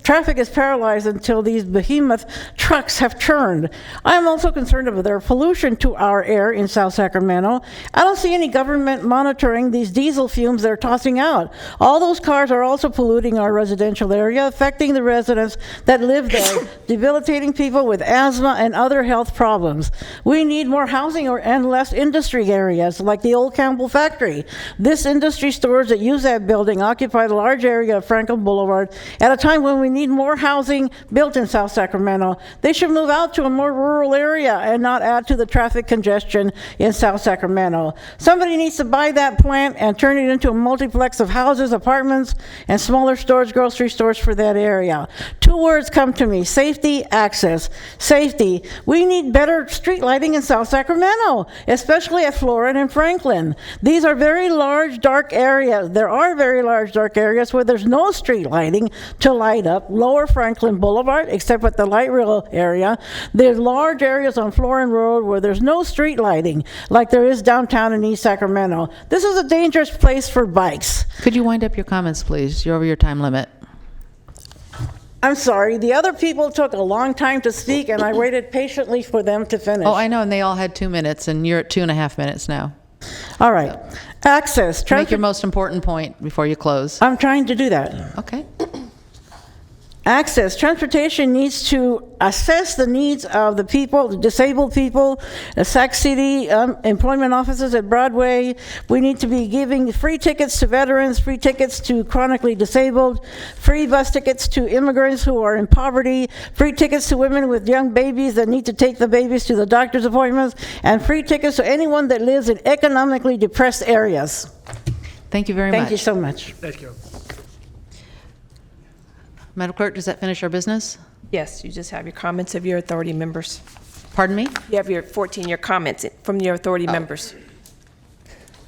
traffic is paralyzed until these behemoth trucks have turned. I'm also concerned about their pollution to our air in South Sacramento. I don't see any government monitoring these diesel fumes they're tossing out. All those cars are also polluting our residential area, affecting the residents that live there, debilitating people with asthma and other health problems. We need more housing and less industry areas like the old Campbell factory. This industry stores that use that building occupy the large area of Franklin Boulevard at a time when we need more housing built in South Sacramento. They should move out to a more rural area and not add to the traffic congestion in South Sacramento. Somebody needs to buy that plant and turn it into a multiplex of houses, apartments, and smaller stores, grocery stores for that area. 2 words come to me: safety, access. Safety. We need better street lighting in South Sacramento, especially at Florin and Franklin. These are very large, dark areas. There are very large, dark areas where there's no street lighting to light up Lower Franklin Boulevard, except at the light rail area. There's large areas on Florin Road where there's no street lighting, like there is downtown in East Sacramento. This is a dangerous place for bikes. Could you wind up your comments, please? You're over your time limit. I'm sorry, the other people took a long time to speak, and I waited patiently for them to finish. Oh, I know, and they all had 2 minutes, and you're at 2.5 minutes now. All right. So, access. Make your most important point before you close. I'm trying to do that. Okay. Access. Transportation needs to assess the needs of the people, the disabled people, the Sac City employment offices at Broadway. We need to be giving free tickets to veterans, free tickets to chronically disabled, free bus tickets to immigrants who are in poverty, free tickets to women with young babies that need to take the babies to the doctor's appointments, and free tickets to anyone that lives in economically depressed areas. Thank you very much. Thank you so much. Thank you. Madam Clerk, does that finish our business? Yes, you just have your comments of your authority members. Pardon me? You have your comments from your authority members.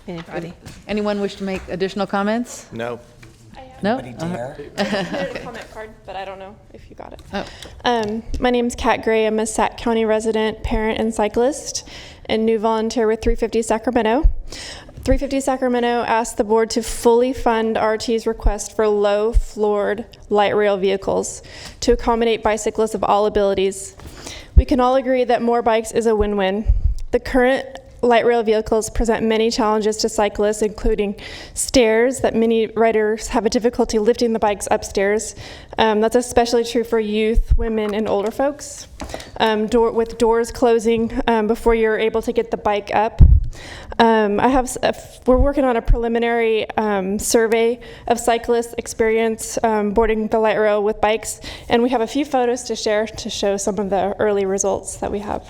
Anybody? Anyone wish to make additional comments? No. No? I submitted a comment card, but I don't know if you got it. Oh. My name is Kat Gray. I'm a Sac County resident, parent, and cyclist, and new volunteer with 350 Sacramento. 350 Sacramento asked the board to fully fund RT's request for low-floored light rail vehicles to accommodate bicyclists of all abilities. We can all agree that more bikes is a win-win. The current light rail vehicles present many challenges to cyclists, including stairs that many riders have a difficulty lifting the bikes upstairs. That's especially true for youth, women, and older folks. with doors closing before you're able to get the bike up. We're working on a preliminary survey of cyclists' experience boarding the light rail with bikes, and we have a few photos to share to show some of the early results that we have.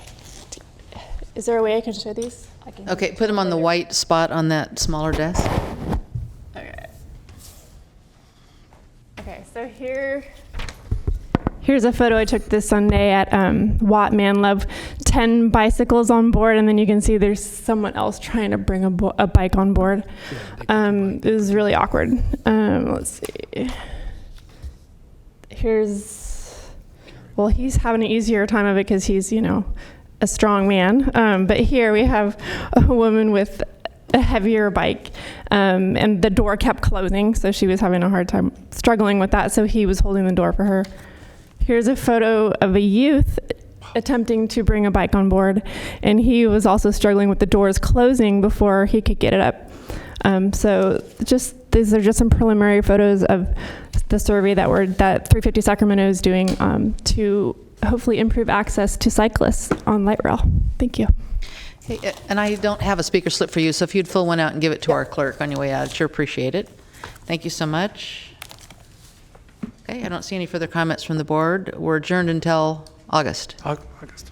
Is there a way I can show these? Okay, put them on the white spot on that smaller desk. Okay, so here's a photo I took this Sunday at Watt Love. 10 bicycles on board, and then you can see there's someone else trying to bring a bike on board. It was really awkward. Let's see. He's having an easier time of it because he's, a strong man. But here we have a woman with a heavier bike, and the door kept closing, so she was having a hard time struggling with that, so he was holding the door for her. Here's a photo of a youth attempting to bring a bike on board, and he was also struggling with the doors closing before he could get it up. So these are just some preliminary photos of the survey that 350 Sacramento is doing to hopefully improve access to cyclists on light rail. Thank you. Hey, and I don't have a speaker slip for you, so if you'd fill one out and give it to our clerk on your way out, I'd sure appreciate it. Thank you so much. Okay, I don't see any further comments from the board. We're adjourned until August. August.